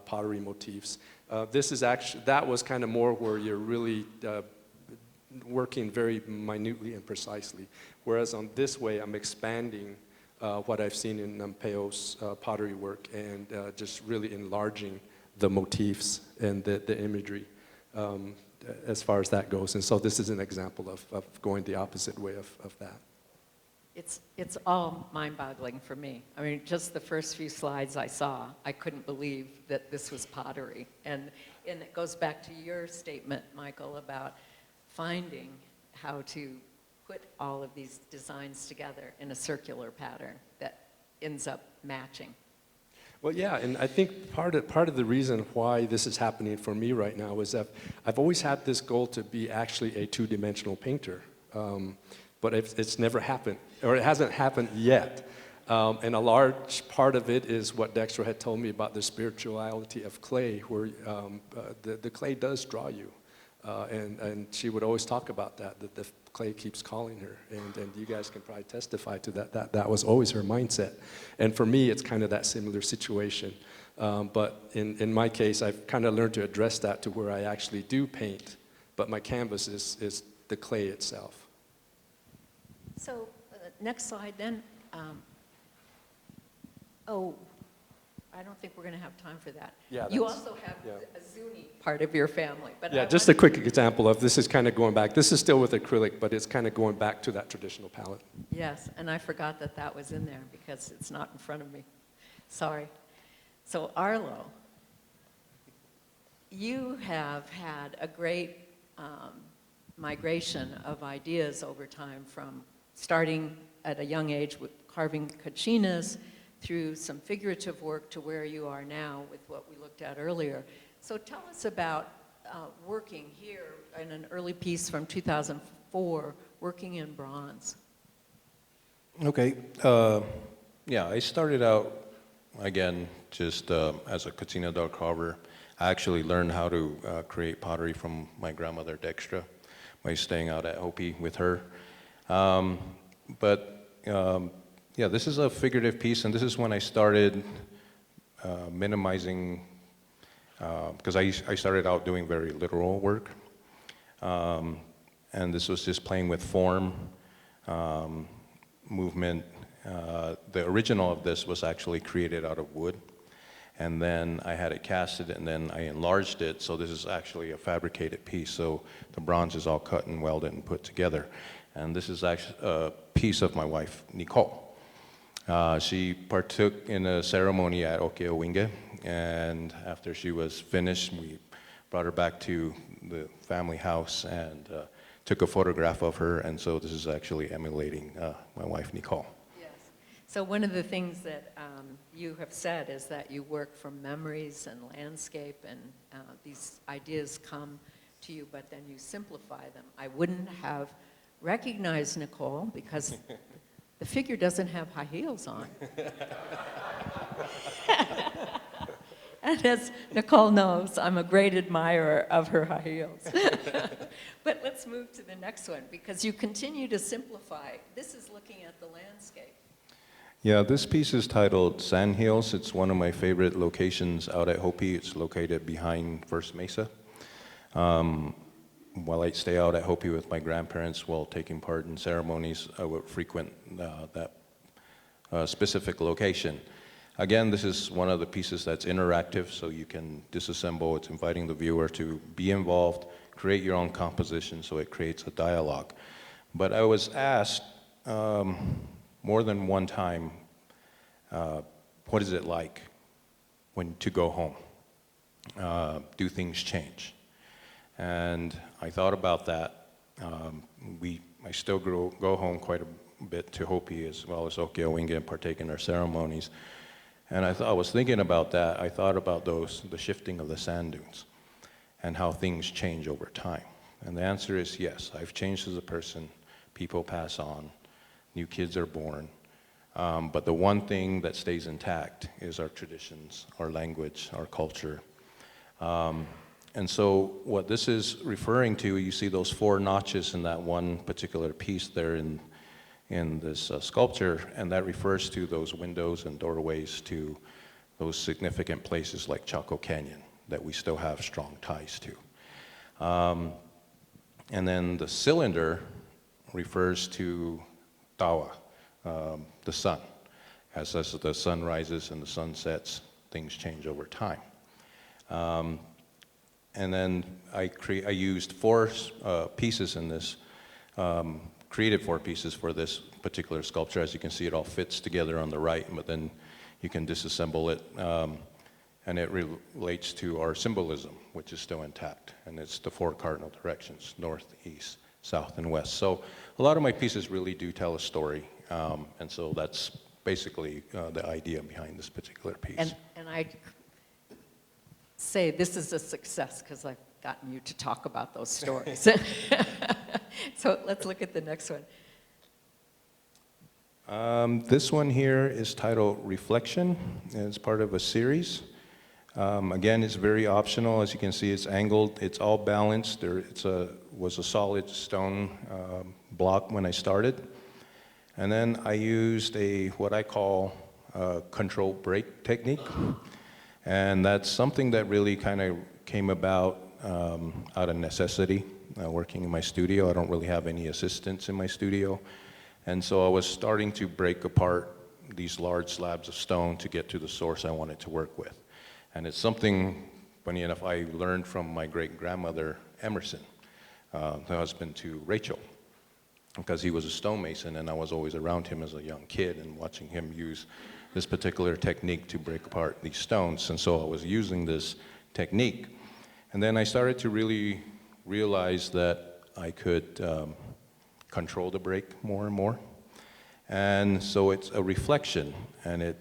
pottery motifs. This is actually, that was kind of more where you're really working very minutely and precisely. Whereas on this way, I'm expanding what I've seen in Nampeo's pottery work and just really enlarging the motifs and the imagery as far as that goes. And so this is an example of going the opposite way of that. It's all mind-boggling for me. I mean, just the first few slides I saw, I couldn't believe that this was pottery. And it goes back to your statement, Michael, about finding how to put all of these designs together in a circular pattern that ends up matching. Well, yeah, and I think part of the reason why this is happening for me right now is that I've always had this goal to be actually a two-dimensional painter, but it's never happened, or it hasn't happened yet. And a large part of it is what Dexter had told me about the spirituality of clay, where the clay does draw you. And she would always talk about that the clay keeps calling her, and you guys can probably testify to that. That was always her mindset. And for me, it's kind of that similar situation. But in my case, I've kind of learned to address that to where I actually do paint, but my canvas is the clay itself. So, next slide then. Oh, I don't think we're going to have time for that. Yeah, you that's- also have yeah. a Zuni part of your family. But Yeah, I just a want- quick example of this is kind of going back. This is still with acrylic, but it's kind of going back to that traditional palette. Yes, and I forgot that was in there because it's not in front of me. Sorry. So Arlo, you have had a great migration of ideas over time, from starting at a young age with carving cachinas through some figurative work to where you are now with what we looked at earlier. So tell us about working here in an early piece from 2004, working in bronze. Okay. Yeah, I started out, again, just as a Katsina dog carver. I actually learned how to create pottery from my grandmother, Dextra, by staying out at Hopi with her. Yeah, this is a figurative piece, and this is when I started minimizing, because I started out doing very literal work. And this was just playing with form, movement. The original of this was actually created out of wood, and then I had it casted, and then I enlarged it, so this is actually a fabricated piece. So the bronze is all cut and welded and put together. And this is actually a piece of my wife, Nicole. She partook in a ceremony at Okeowinge, and after she was finished, we brought her back to the family house and took a photograph of her, and so this is actually emulating my wife, Nicole. Yes. So one of the things that you have said is that you work from memories and landscape, and these ideas come to you, but then you simplify them. I wouldn't have recognized Nicole because the figure doesn't have high heels on. And as Nicole knows, I'm a great admirer of her high heels. But let's move to the next one, because you continue to simplify. This is looking at the landscape. Yeah, this piece is titled Sand Hills. It's one of my favorite locations out at Hopi. It's located behind First Mesa. While I stay out at Hopi with my grandparents while taking part in ceremonies, I would frequent that specific location. Again, this is one of the pieces that's interactive, so you can disassemble. It's inviting the viewer to be involved, create your own composition, so it creates a dialogue. But I was asked more than one time, what is it like to go home? do things change? And I thought about that. I still go home quite a bit to Hopi as well as Okiawinga and partake in their ceremonies. And I was thinking about that. I thought about the shifting of the sand dunes and how things change over time. And the answer is yes, I've changed as a person. People pass on, new kids are born. But the one thing that stays intact is our traditions, our language, our culture. And so what this is referring to, you see those 4 notches in that one particular piece there in this sculpture, and that refers to those windows and doorways to those significant places like Chaco Canyon that we still have strong ties to. And then the cylinder refers to Tawa, the sun. As the sun rises and the sun sets, things change over time. And then I used 4 pieces in this, created 4 pieces for this particular sculpture. As you can see, it all fits together on the right, but then you can disassemble it. And it relates to our symbolism, which is still intact. And it's the 4 cardinal directions, north, east, south, and west. So a lot of my pieces really do tell a story. And so that's basically the idea behind this particular piece. And I say this is a success because I've gotten you to talk about those stories. So let's look at the next one. This one here is titled Reflection, and it's part of a series. Again, it's very optional. As you can see, it's angled. It's all balanced. Was a solid stone block when I started. And then I used what I call a control break technique. And that's something that really kind of came about out of necessity, working in my studio. I don't really have any assistants in my studio. And so I was starting to break apart these large slabs of stone to get to the source I wanted to work with. And it's something, funny enough, I learned from my great-grandmother, Emerson, the husband to Rachel, because he was a stonemason, and I was always around him as a young kid and watching him use this particular technique to break apart these stones. And so I was using this technique. And then I started to really realize that I could control the break more and more. And so it's a reflection, and it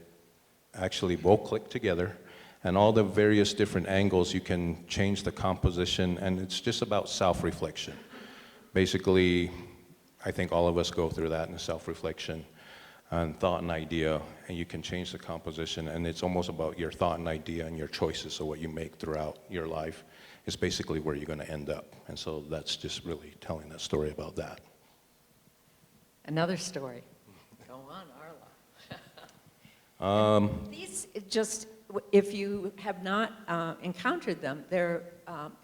actually both click together. And all the various different angles, you can change the composition, and it's just about self-reflection. Basically, I think all of us go through that in self-reflection and thought and idea, and you can change the composition, and it's almost about your thought and idea and your choices. So what you make throughout your life is basically where you're going to end up. And so that's just really telling that story about that. Another story. Go on, Arlo. These just, if you have not encountered them, they're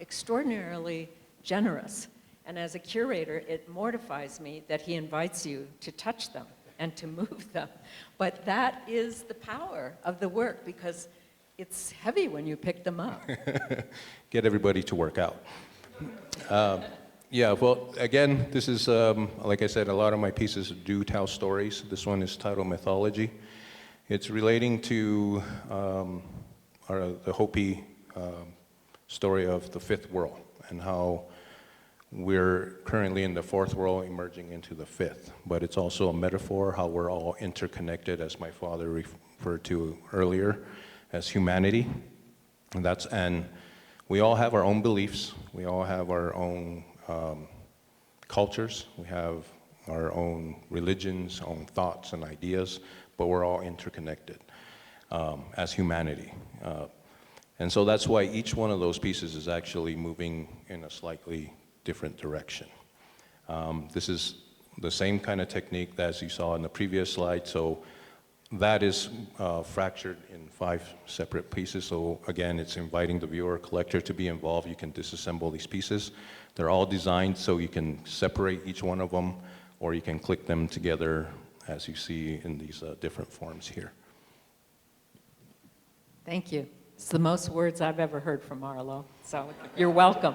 extraordinarily generous. And as a curator, it mortifies me that he invites you to touch them and to move them. But that is the power of the work, because it's heavy when you pick them up. Get everybody to work out. Yeah, well, again, this is, like I said, a lot of my pieces do tell stories. This one is titled Mythology. It's relating to the Hopi story of the fifth world and how we're currently in the fourth world emerging into the fifth. But it's also a metaphor how we're all interconnected, as my father referred to earlier, as humanity. And we all have our own beliefs. We all have our own cultures. We have our own religions, own thoughts and ideas, but we're all interconnected as humanity. And so that's why each one of those pieces is actually moving in a slightly different direction. This is the same kind of technique that as you saw in the previous slide. So that is fractured in 5 separate pieces. So again, it's inviting the viewer, collector to be involved. You can disassemble these pieces. They're all designed so you can separate each one of them, or you can click them together as you see in these different forms here. Thank you. It's the most words I've ever heard from Arlo, so you're welcome.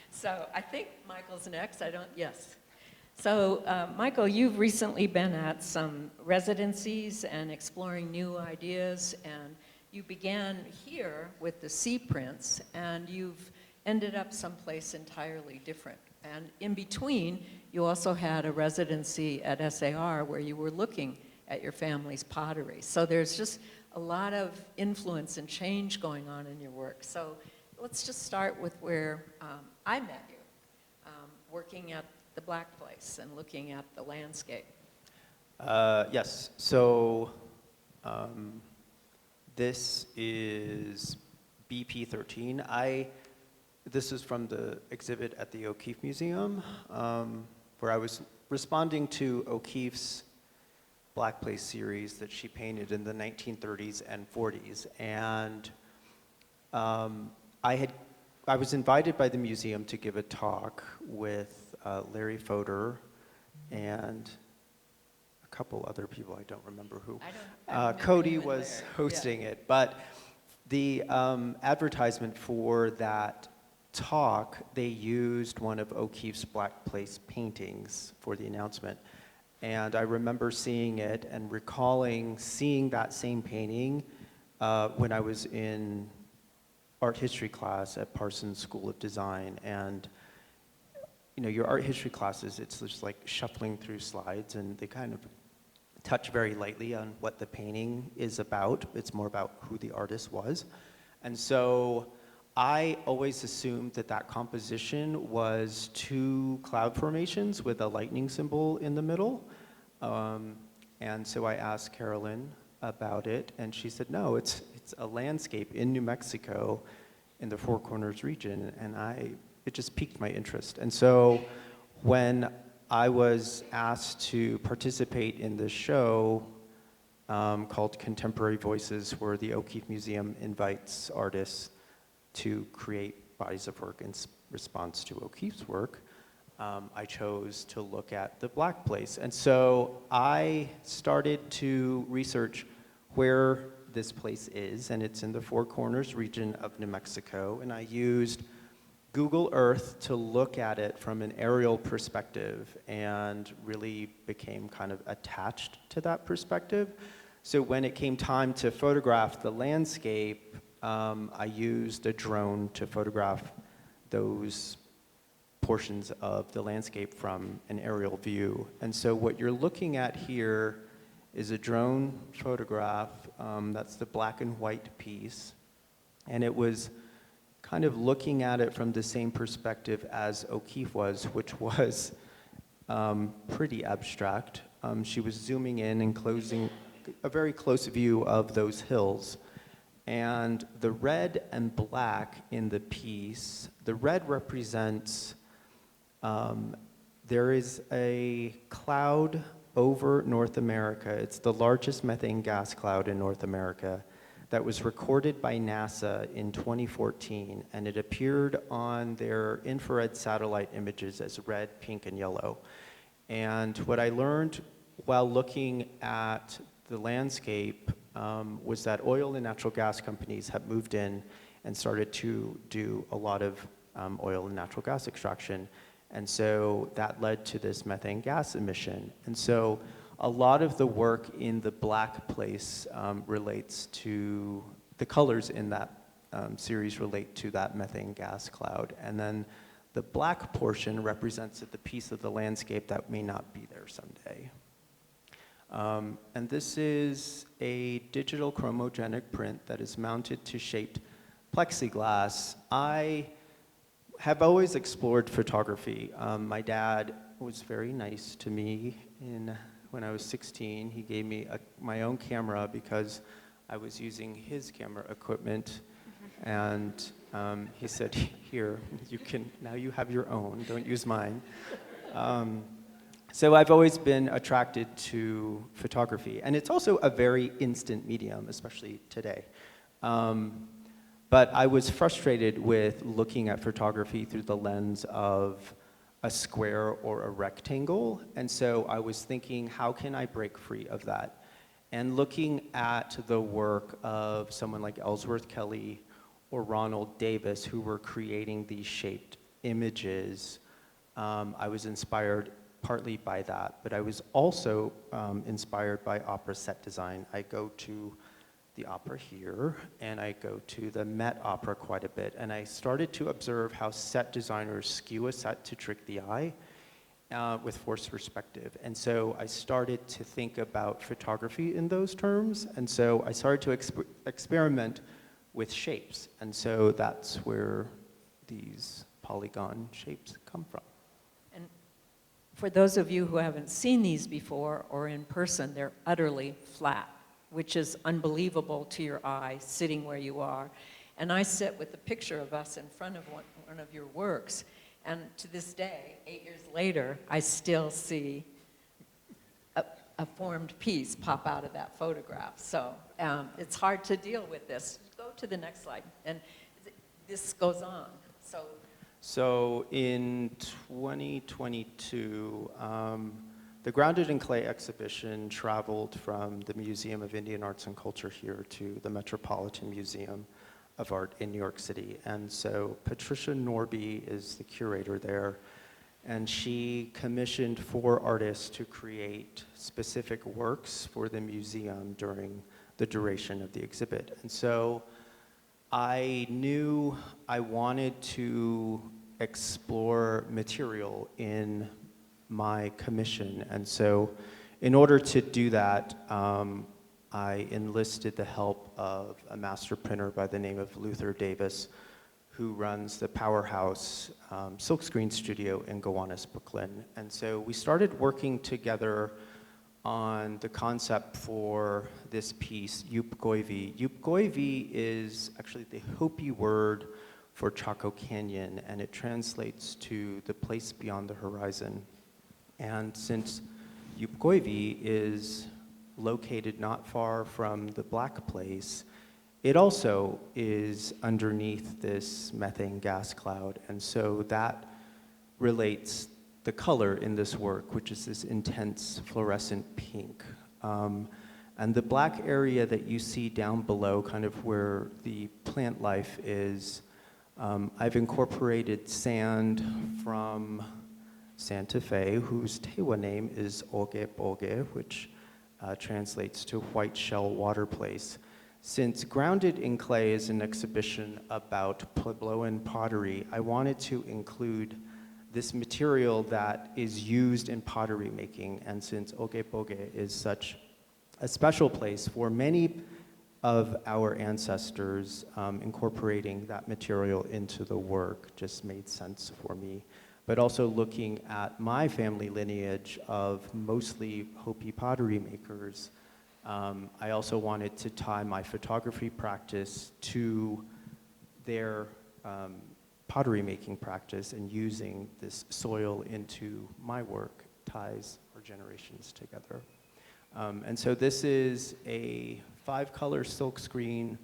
So I think Michael's next. Yes. So Michael, you've recently been at some residencies and exploring new ideas, and you began here with the sea prints, and you've ended up someplace entirely different. And in between, you also had a residency at SAR where you were looking at your family's pottery. So there's just a lot of influence and change going on in your work. So let's just start with where I met you, working at the Black Place and looking at the landscape. Yes, so this is BP13. This is from the exhibit at the O'Keeffe Museum, where I was responding to O'Keeffe's Black Place series that she painted in the 1930s and 40s. And I was invited by the museum to give a talk with Larry Fodor and a couple other people, I don't remember who. I don't Cody remember was Larry. hosting it, but the advertisement for that talk, they used one of O'Keeffe's Black Place paintings for the announcement. And I remember seeing it and recalling seeing that same painting when I was in art history class at Parsons School of Design. And you know, your art history classes, it's just like shuffling through slides, and they kind of touch very lightly on what the painting is about. It's more about who the artist was. And so I always assumed that that composition was two cloud formations with a lightning symbol in the middle. And so I asked Carolyn about it, and she said, no, it's a landscape in New Mexico in the Four Corners region, and it just piqued my interest. And so when I was asked to participate in this show called Contemporary Voices, where the O'Keeffe Museum invites artists to create bodies of work in response to O'Keeffe's work, I chose to look at the Black Place. And so I started to research where this place is, and it's in the Four Corners region of New Mexico, and I used Google Earth to look at it from an aerial perspective and really became kind of attached to that perspective. So when it came time to photograph the landscape, I used a drone to photograph those portions of the landscape from an aerial view. And so what you're looking at here is a drone photograph. That's the black and white piece. And it was kind of looking at it from the same perspective as O'Keeffe was, which was pretty abstract. She was zooming in and closing a very close view of those hills. And the red and black in the piece, the red represents, there is a cloud over North America. It's the largest methane gas cloud in North America that was recorded by NASA in 2014, and it appeared on their infrared satellite images as red, pink, and yellow. And what I learned while looking at the landscape was that oil and natural gas companies have moved in and started to do a lot of oil and natural gas extraction. And so that led to this methane gas emission. And so a lot of the work in the Black Place relates to, the colors in that series relate to that methane gas cloud. And then the black portion represents the piece of the landscape that may not be there someday. And this is a digital chromogenic print that is mounted to shaped plexiglass. I have always explored photography. My dad was very nice to me when I was 16. He gave me my own camera because I was using his camera equipment. And he said, here, now you have your own, don't use mine. So I've always been attracted to photography. And it's also a very instant medium, especially today. But I was frustrated with looking at photography through the lens of a square or a rectangle. And so I was thinking, how can I break free of that? And looking at the work of someone like Ellsworth Kelly or Ronald Davis, who were creating these shaped images, I was inspired partly by that, but I was also inspired by opera set design. I go to the opera here, and I go to the Met Opera quite a bit. And I started to observe how set designers skew a set to trick the eye with forced perspective. And so I started to think about photography in those terms. And so I started to experiment with shapes. And so that's where these polygon shapes come from. And for those of you who haven't seen these before or in person, they're utterly flat, which is unbelievable to your eye sitting where you are. And I sit with a picture of us in front of one of your works, and to this day, 8 years later, I still see a formed piece pop out of that photograph. So it's hard to deal with this. Go to the next slide. And this goes on. So in 2022, the Grounded in Clay exhibition traveled from the Museum of Indian Arts and Culture here to the Metropolitan Museum of Art in New York City. And so Patricia Norby is the curator there, and she commissioned 4 artists to create specific works for the museum during the duration of the exhibit. And so I knew I wanted to explore material in my commission. And so in order to do that, I enlisted the help of a master printer by the name of Luther Davis, who runs the Powerhouse Silkscreen Studio in Gowanus, Brooklyn. And so we started working together on the concept for this piece, Yupgoivi. Yupgoivi is actually the Hopi word for Chaco Canyon, and it translates to the place beyond the horizon. And since Yupgoivi is located not far from the Black Place, it also is underneath this methane gas cloud. And so that relates the color in this work, which is this intense fluorescent pink. And the black area that you see down below, kind of where the plant life is, I've incorporated sand from Santa Fe, whose Tewa name is Oge Boge, which translates to White Shell Water Place. Since Grounded in Clay is an exhibition about Puebloan pottery, I wanted to include this material that is used in pottery making. And since Oge Boge is such a special place for many of our ancestors, incorporating that material into the work just made sense for me. But also looking at my family lineage of mostly Hopi pottery makers, I also wanted to tie my photography practice to their pottery making practice, and using this soil into my work ties our generations together. And so this is a 5-color silk screen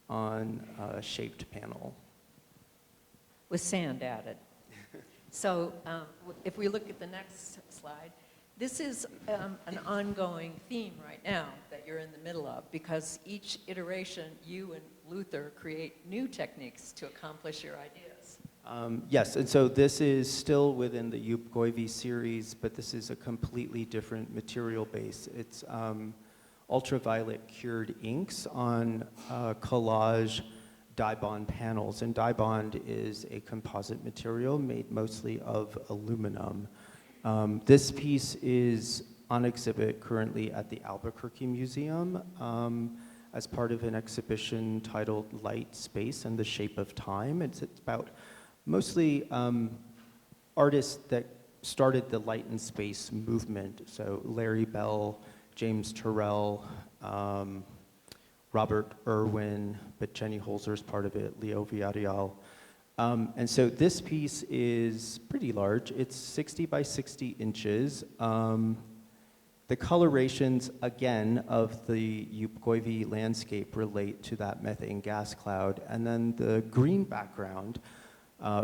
on a shaped panel. With sand added. So if we look at the next slide, this is an ongoing theme right now that you're in the middle of, because each iteration, you and Luther create new techniques to accomplish your ideas. Yes, and so this is still within the Yupgoivi series, but this is a completely different material base. It's ultraviolet cured inks on collage dye bond panels, and dye bond is a composite material made mostly of aluminum. This piece is on exhibit currently at the Albuquerque Museum as part of an exhibition titled Light, Space, and the Shape of Time. It's about mostly artists that started the light and space movement. So Larry Bell, James Turrell, Robert Irwin, but Jenny Holzer's part of it, Leo Villarreal. And so this piece is pretty large. It's 60 by 60 inches. The colorations, again, of the Yupgoivi landscape relate to that methane gas cloud. And then the green background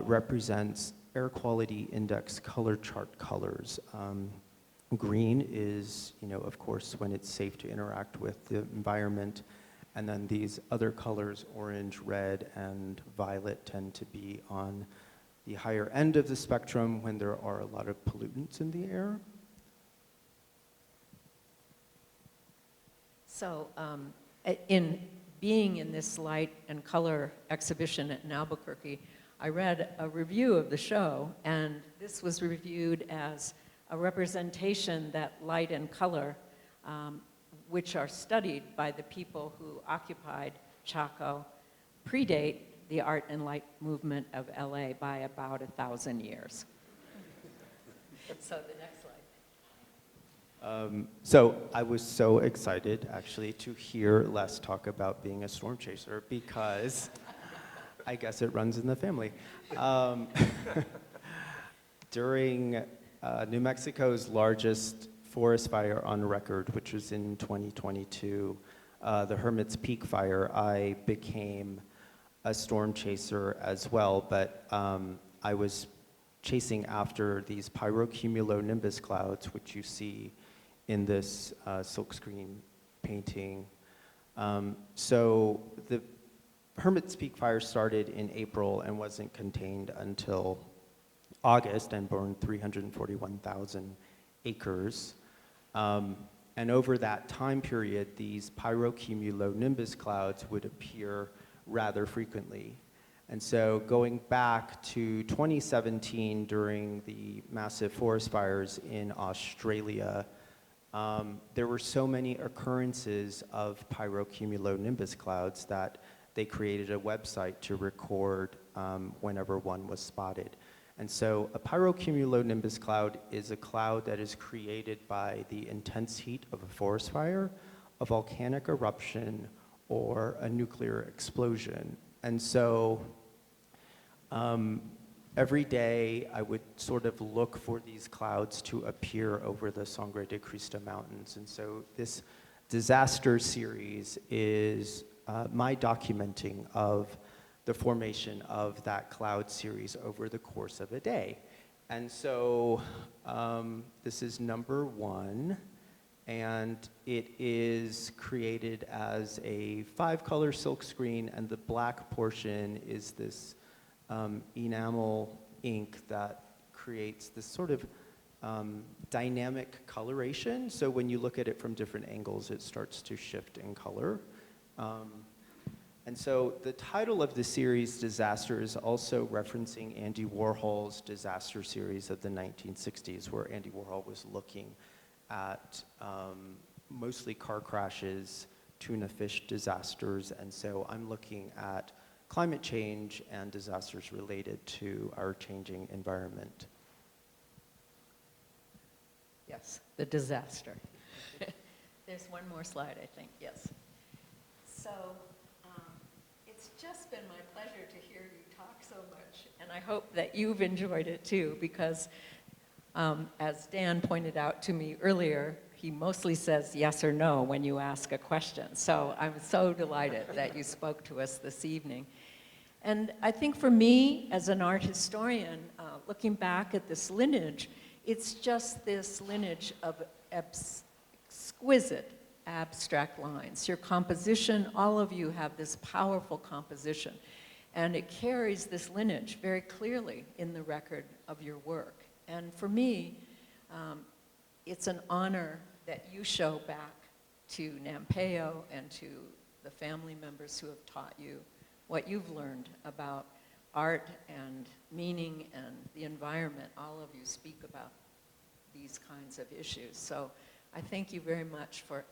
represents air quality index color chart colors. Green is, of course, when it's safe to interact with the environment. And then these other colors, orange, red, and violet, tend to be on the higher end of the spectrum when there are a lot of pollutants in the air. So in being in this light and color exhibition in Albuquerque, I read a review of the show, and this was reviewed as a representation that light and color, which are studied by the people who occupied Chaco, predate the art and light movement of LA by about 1,000 years. So the next slide. So I was so excited, actually, to hear Les talk about being a storm chaser because I guess it runs in the family. During New Mexico's largest forest fire on record, which was in 2022, the Hermit's Peak fire, I became a storm chaser as well, but I was chasing after these pyrocumulonimbus clouds, which you see in this silkscreen painting. So the Hermit's Peak fire started in April and wasn't contained until August and burned 341,000 acres. And over that time period, these pyrocumulonimbus clouds would appear rather frequently. And so going back to 2017 during the massive forest fires in Australia, there were so many occurrences of pyrocumulonimbus clouds that they created a website to record whenever one was spotted. And so a pyrocumulonimbus cloud is a cloud that is created by the intense heat of a forest fire, a volcanic eruption, or a nuclear explosion. And so every day I would sort of look for these clouds to appear over the Sangre de Cristo Mountains. And so this disaster series is my documenting of the formation of that cloud series over the course of a day. And so this is number 1, and it is created as a 5-color silk screen, and the black portion is this enamel ink that creates this sort of dynamic coloration. So when you look at it from different angles, it starts to shift in color. And so the title of the series, Disaster, is also referencing Andy Warhol's disaster series of the 1960s, where Andy Warhol was looking at mostly car crashes, tuna fish disasters, and so I'm looking at climate change and disasters related to our changing environment. Yes, the disaster. There's one more slide, I think, yes. So it's just been my pleasure to hear you talk so much, and I hope that you've enjoyed it too, because as Dan pointed out to me earlier, he mostly says yes or no when you ask a question. So I'm so delighted that you spoke to us this evening. And I think for me, as an art historian, looking back at this lineage, it's just this lineage of exquisite abstract lines. Your composition, all of you have this powerful composition, and it carries this lineage very clearly in the record of your work. And for me, it's an honor that you show back to Nampeyo and to the family members who have taught you what you've learned about art and meaning and the environment. All of you speak about these kinds of issues. So I thank you very much for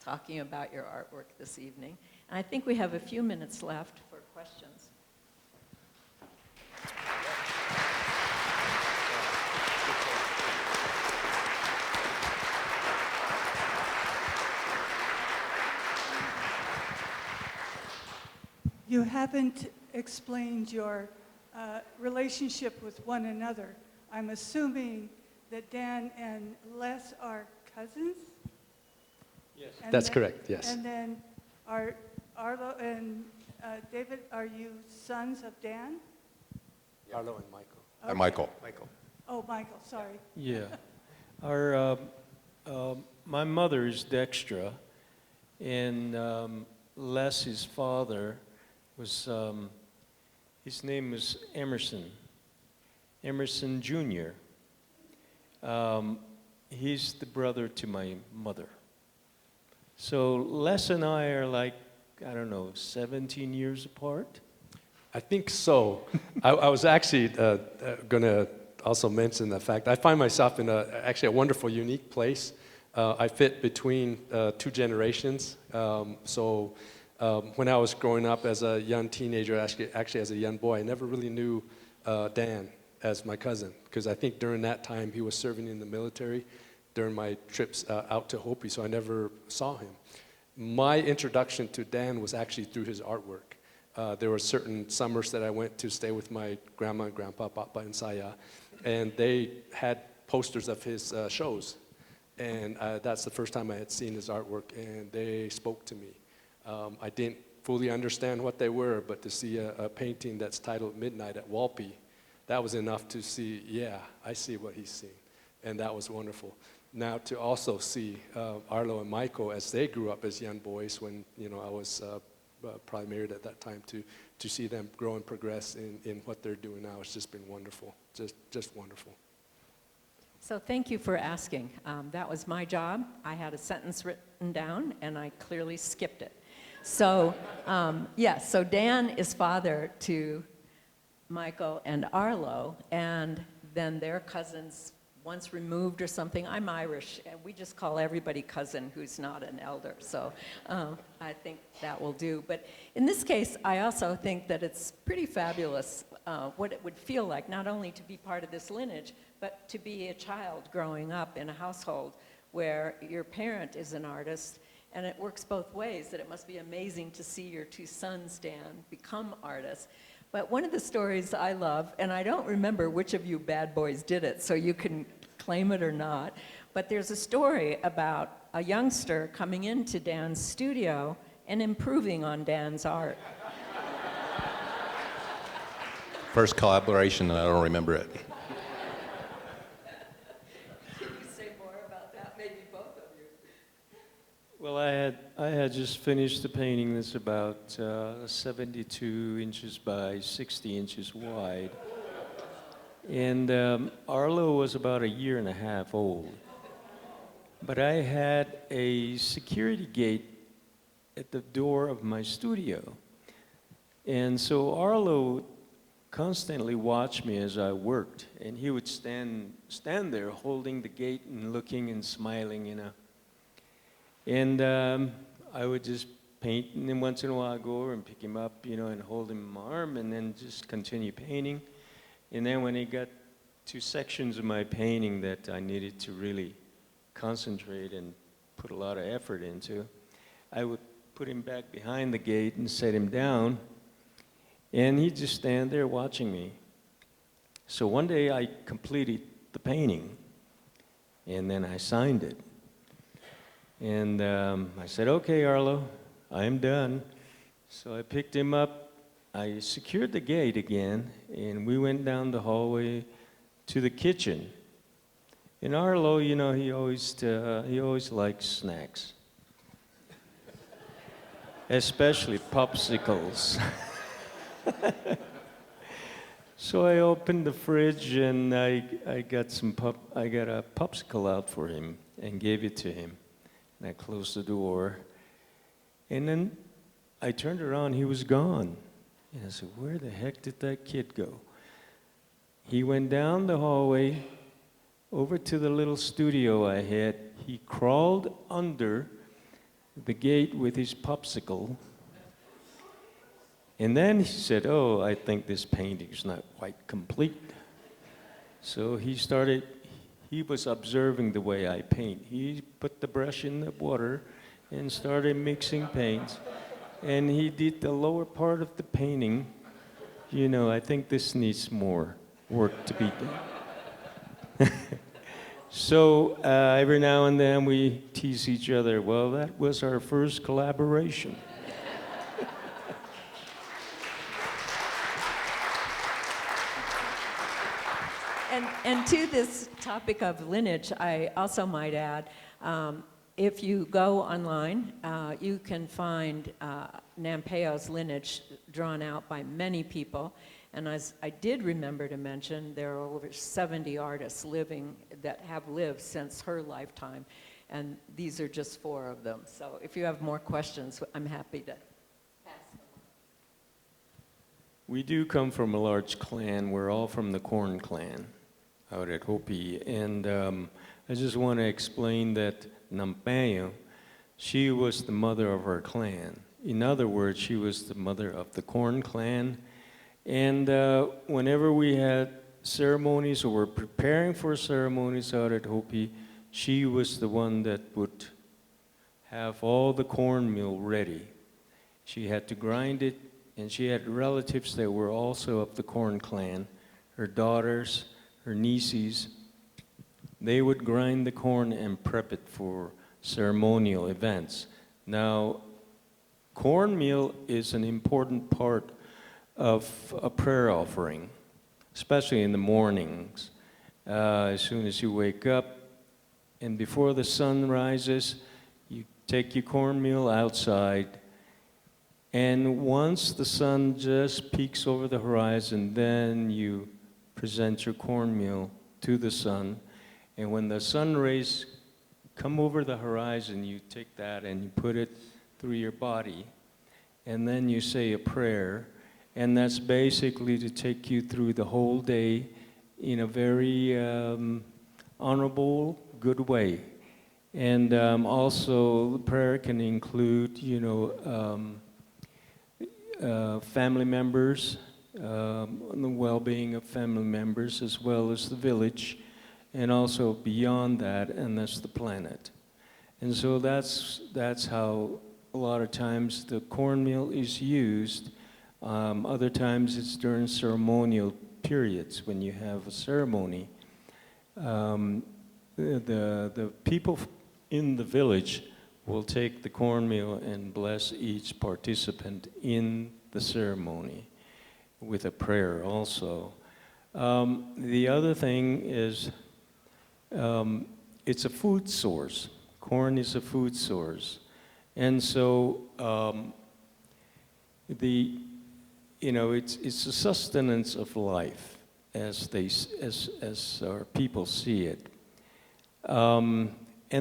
talking about your artwork this evening. And I think we have a few minutes left for questions. You haven't explained your relationship with one another. I'm assuming that Dan and Les are cousins? Yes. That's then, correct, yes. And then are Arlo and David, are you sons of Dan? Arlo and Michael. Okay. Michael. Michael. Oh, Michael, sorry. Yeah. Our, my mother is Dextra, and Les, his father, was, his name was Emerson Jr. He's the brother to my mother. So Les and I are like, I don't know, 17 years apart? I think so. I was actually going to also mention the fact I find myself in actually a wonderful, unique place. I fit between two generations. When I was growing up as a young teenager, actually as a young boy, I never really knew Dan as my cousin, because I think during that time he was serving in the military during my trips out to Hopi, so I never saw him. My introduction to Dan was actually through his artwork. There were certain summers that I went to stay with my grandma and grandpa, Papa and Saya, and they had posters of his shows. And that's the first time I had seen his artwork, and they spoke to me. I didn't fully understand what they were, but to see a painting that's titled Midnight at Walpi, that was enough to see, yeah, I see what he's seeing. And that was wonderful. Now to also see Arlo and Michael as they grew up as young boys when I was probably married at that time, to see them grow and progress in what they're doing now, it's just been wonderful, just wonderful. So thank you for asking. That was my job. I had a sentence written down, and I clearly skipped it. So, yes, so Dan is father to Michael and Arlo, and then their cousins once removed or something. I'm Irish, and we just call everybody cousin who's not an elder, so I think that will do. But in this case, I also think that it's pretty fabulous what it would feel like, not only to be part of this lineage, but to be a child growing up in a household where your parent is an artist, and it works both ways, that it must be amazing to see your two sons, Dan, become artists. But one of the stories I love, and I don't remember which of you bad boys did it, so you can claim it or not, but there's a story about a youngster coming into Dan's studio and improving on Dan's art. First collaboration, and I don't remember it. Can you say more about that? Maybe both of you. Well, I had just finished the painting that's about 72 inches by 60 inches wide. And Arlo was about a year and a half old. But I had a security gate at the door of my studio. And so Arlo constantly watched me as I worked, and he would stand there holding the gate and looking and smiling, And I would just paint, and then once in a while I'd go over and pick him up, and hold him in my arm, and then just continue painting. And then when he got to sections of my painting that I needed to really concentrate and put a lot of effort into, I would put him back behind the gate and set him down, and he'd just stand there watching me. So one day I completed the painting, and then I signed it. And I said, okay, Arlo, I'm done. So I picked him up, I secured the gate again, and we went down the hallway to the kitchen. And Arlo, he always likes snacks, especially popsicles. So I opened the fridge and I got a popsicle out for him and gave it to him. And I closed the door. And then I turned around, he was gone. And I said, where the heck did that kid go? He went down the hallway over to the little studio I had. He crawled under the gate with his popsicle. And then he said, oh, I think this painting's not quite complete. So he was observing the way I paint. He put the brush in the water and started mixing paints. And he did the lower part of the painting. I think this needs more work to be done. So every now and then we tease each other, well, that was our first collaboration. And to this topic of lineage, I also might add, if you go online, you can find Nampeo's lineage drawn out by many people. And as I did remember to mention, there are over 70 artists that have lived since her lifetime. And these are just 4 of them. So if you have more questions, I'm happy to pass them on. We do come from a large clan. We're all from the Corn clan out at Hopi. And I just want to explain that Namingha, she was the mother of our clan. In other words, she was the mother of the Corn clan. And whenever we had ceremonies or were preparing for ceremonies out at Hopi, she was the one that would have all the cornmeal ready. She had to grind it, and she had relatives that were also of the Corn clan, her daughters, her nieces. They would grind the corn and prep it for ceremonial events. Now, cornmeal is an important part of a prayer offering, especially in the mornings. As soon as you wake up, and before the sun rises, you take your cornmeal outside, and once the sun just peeks over the horizon, then you present your cornmeal to the sun. And when the sun rays come over the horizon, you take that and you put it through your body, and then you say a prayer, and that's basically to take you through the whole day in a very honorable, good way. And also, the prayer can include, family members, the well-being of family members, as well as the village, and also beyond that, and that's the planet. And so that's how a lot of times the cornmeal is used. Other times it's during ceremonial periods when you have a ceremony. The people in the village will take the cornmeal and bless each participant in the ceremony with a prayer also. The other thing is it's a food source. Corn is a food source. And so it's a sustenance of life as our people see it. And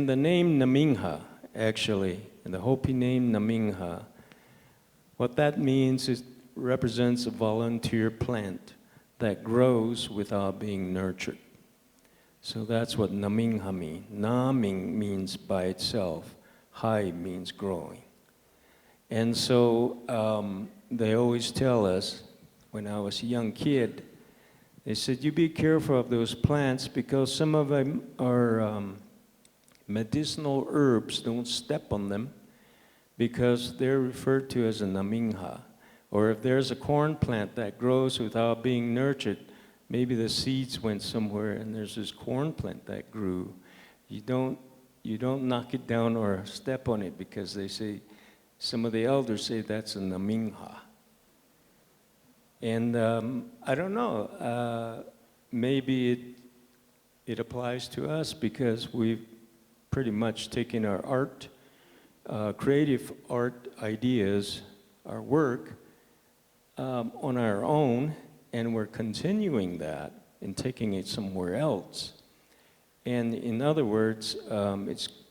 the name Namingha, actually, and the Hopi name Namingha, what that means is represents a volunteer plant that grows without being nurtured. So that's what Namingha means. Naming means by itself. Hai means growing. And so they always tell us, when I was a young kid, they said, you be careful of those plants because some of them are medicinal herbs. Don't step on them because they're referred to as a Namingha. Or if there's a corn plant that grows without being nurtured, maybe the seeds went somewhere and there's this corn plant that grew. You don't knock it down or step on it because they say, some of the elders say that's a Namingha. And I don't know, maybe it applies to us because we've pretty much taken our art, creative art ideas, our work on our own, and we're continuing that and taking it somewhere else. And in other words,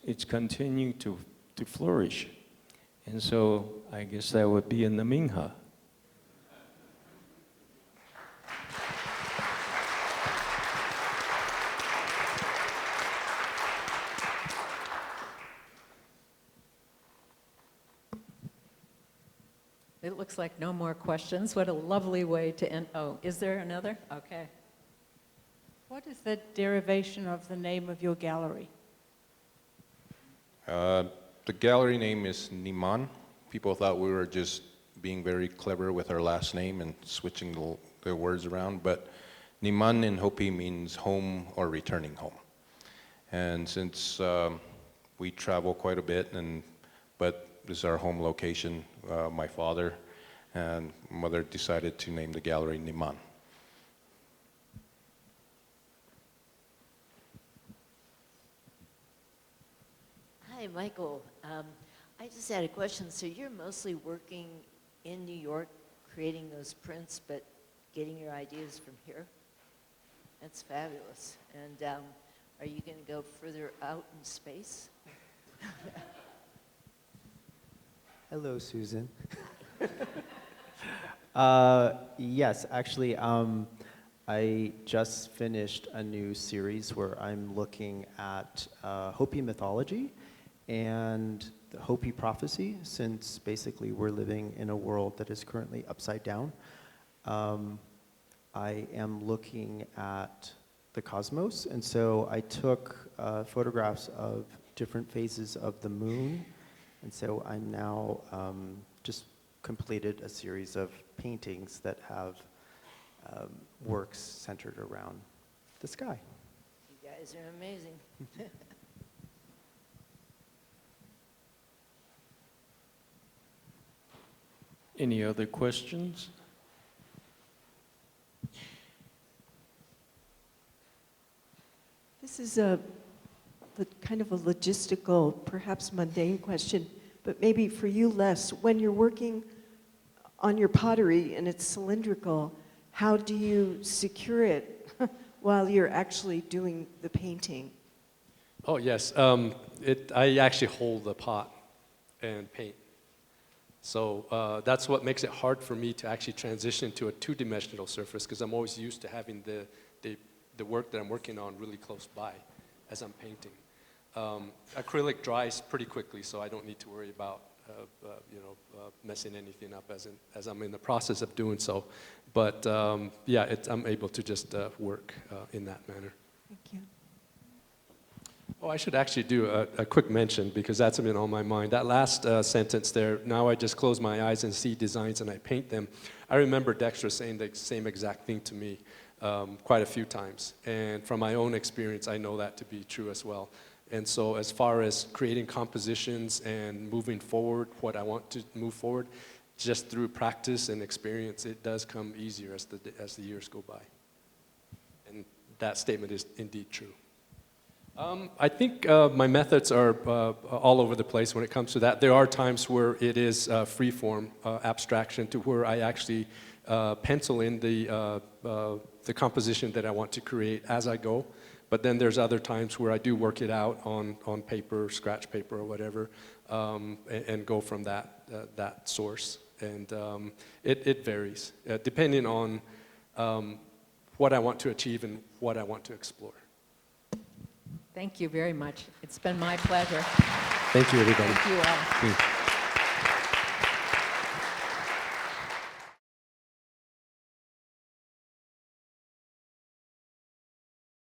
it's continuing to flourish. And so I guess that would be a Namingha. It looks like no more questions. What a lovely way to end. Oh, is there another? Okay. What is the derivation of the name of your gallery? The gallery name is Niman. People thought we were just being very clever with our last name and switching the words around, but Niman in Hopi means home or returning home. And since we travel quite a bit, but this is our home location, my father and mother decided to name the gallery Niman. Hi, Michael. I just had a question. So you're mostly working in New York, creating those prints, but getting your ideas from here? That's fabulous. And Are you going to go further out in space? Hello, Susan. Yes, actually, I just finished a new series where I'm looking at Hopi mythology and the Hopi prophecy, since basically we're living in a world that is currently upside down. I am looking at the cosmos, and so I took photographs of different phases of the moon, and so I'm now just completed a series of paintings that have works centered around the sky. You guys are amazing. Any other questions? This is the kind of a logistical, perhaps mundane question, but maybe for you, Les, when you're working on your pottery and it's cylindrical, how do you secure it while you're actually doing the painting? Oh, yes. I actually hold the pot and paint. So that's what makes it hard for me to actually transition to a two-dimensional surface, because I'm always used to having the work that I'm working on really close by as I'm painting. Acrylic dries pretty quickly, so I don't need to worry about messing anything up as I'm in the process of doing so. But yeah, I'm able to just work in that manner. Thank you. Oh, I should actually do a quick mention, because that's been on my mind. That last sentence there, now I just close my eyes and see designs and I paint them. I remember Dexter saying the same exact thing to me quite a few times. And from my own experience, I know that to be true as well. And so as far as creating compositions and moving forward, what I want to move forward, just through practice and experience, it does come easier as the years go by. And that statement is indeed true. I think my methods are all over the place when it comes to that. There are times where it is free-form abstraction, to where I actually pencil in the composition that I want to create as I go. But then there's other times where I do work it out on paper, scratch paper or whatever, and go from that source. And it varies, depending on what I want to achieve and what I want to explore. Thank you very much. It's been my pleasure. Thank you, everybody. Thank you all.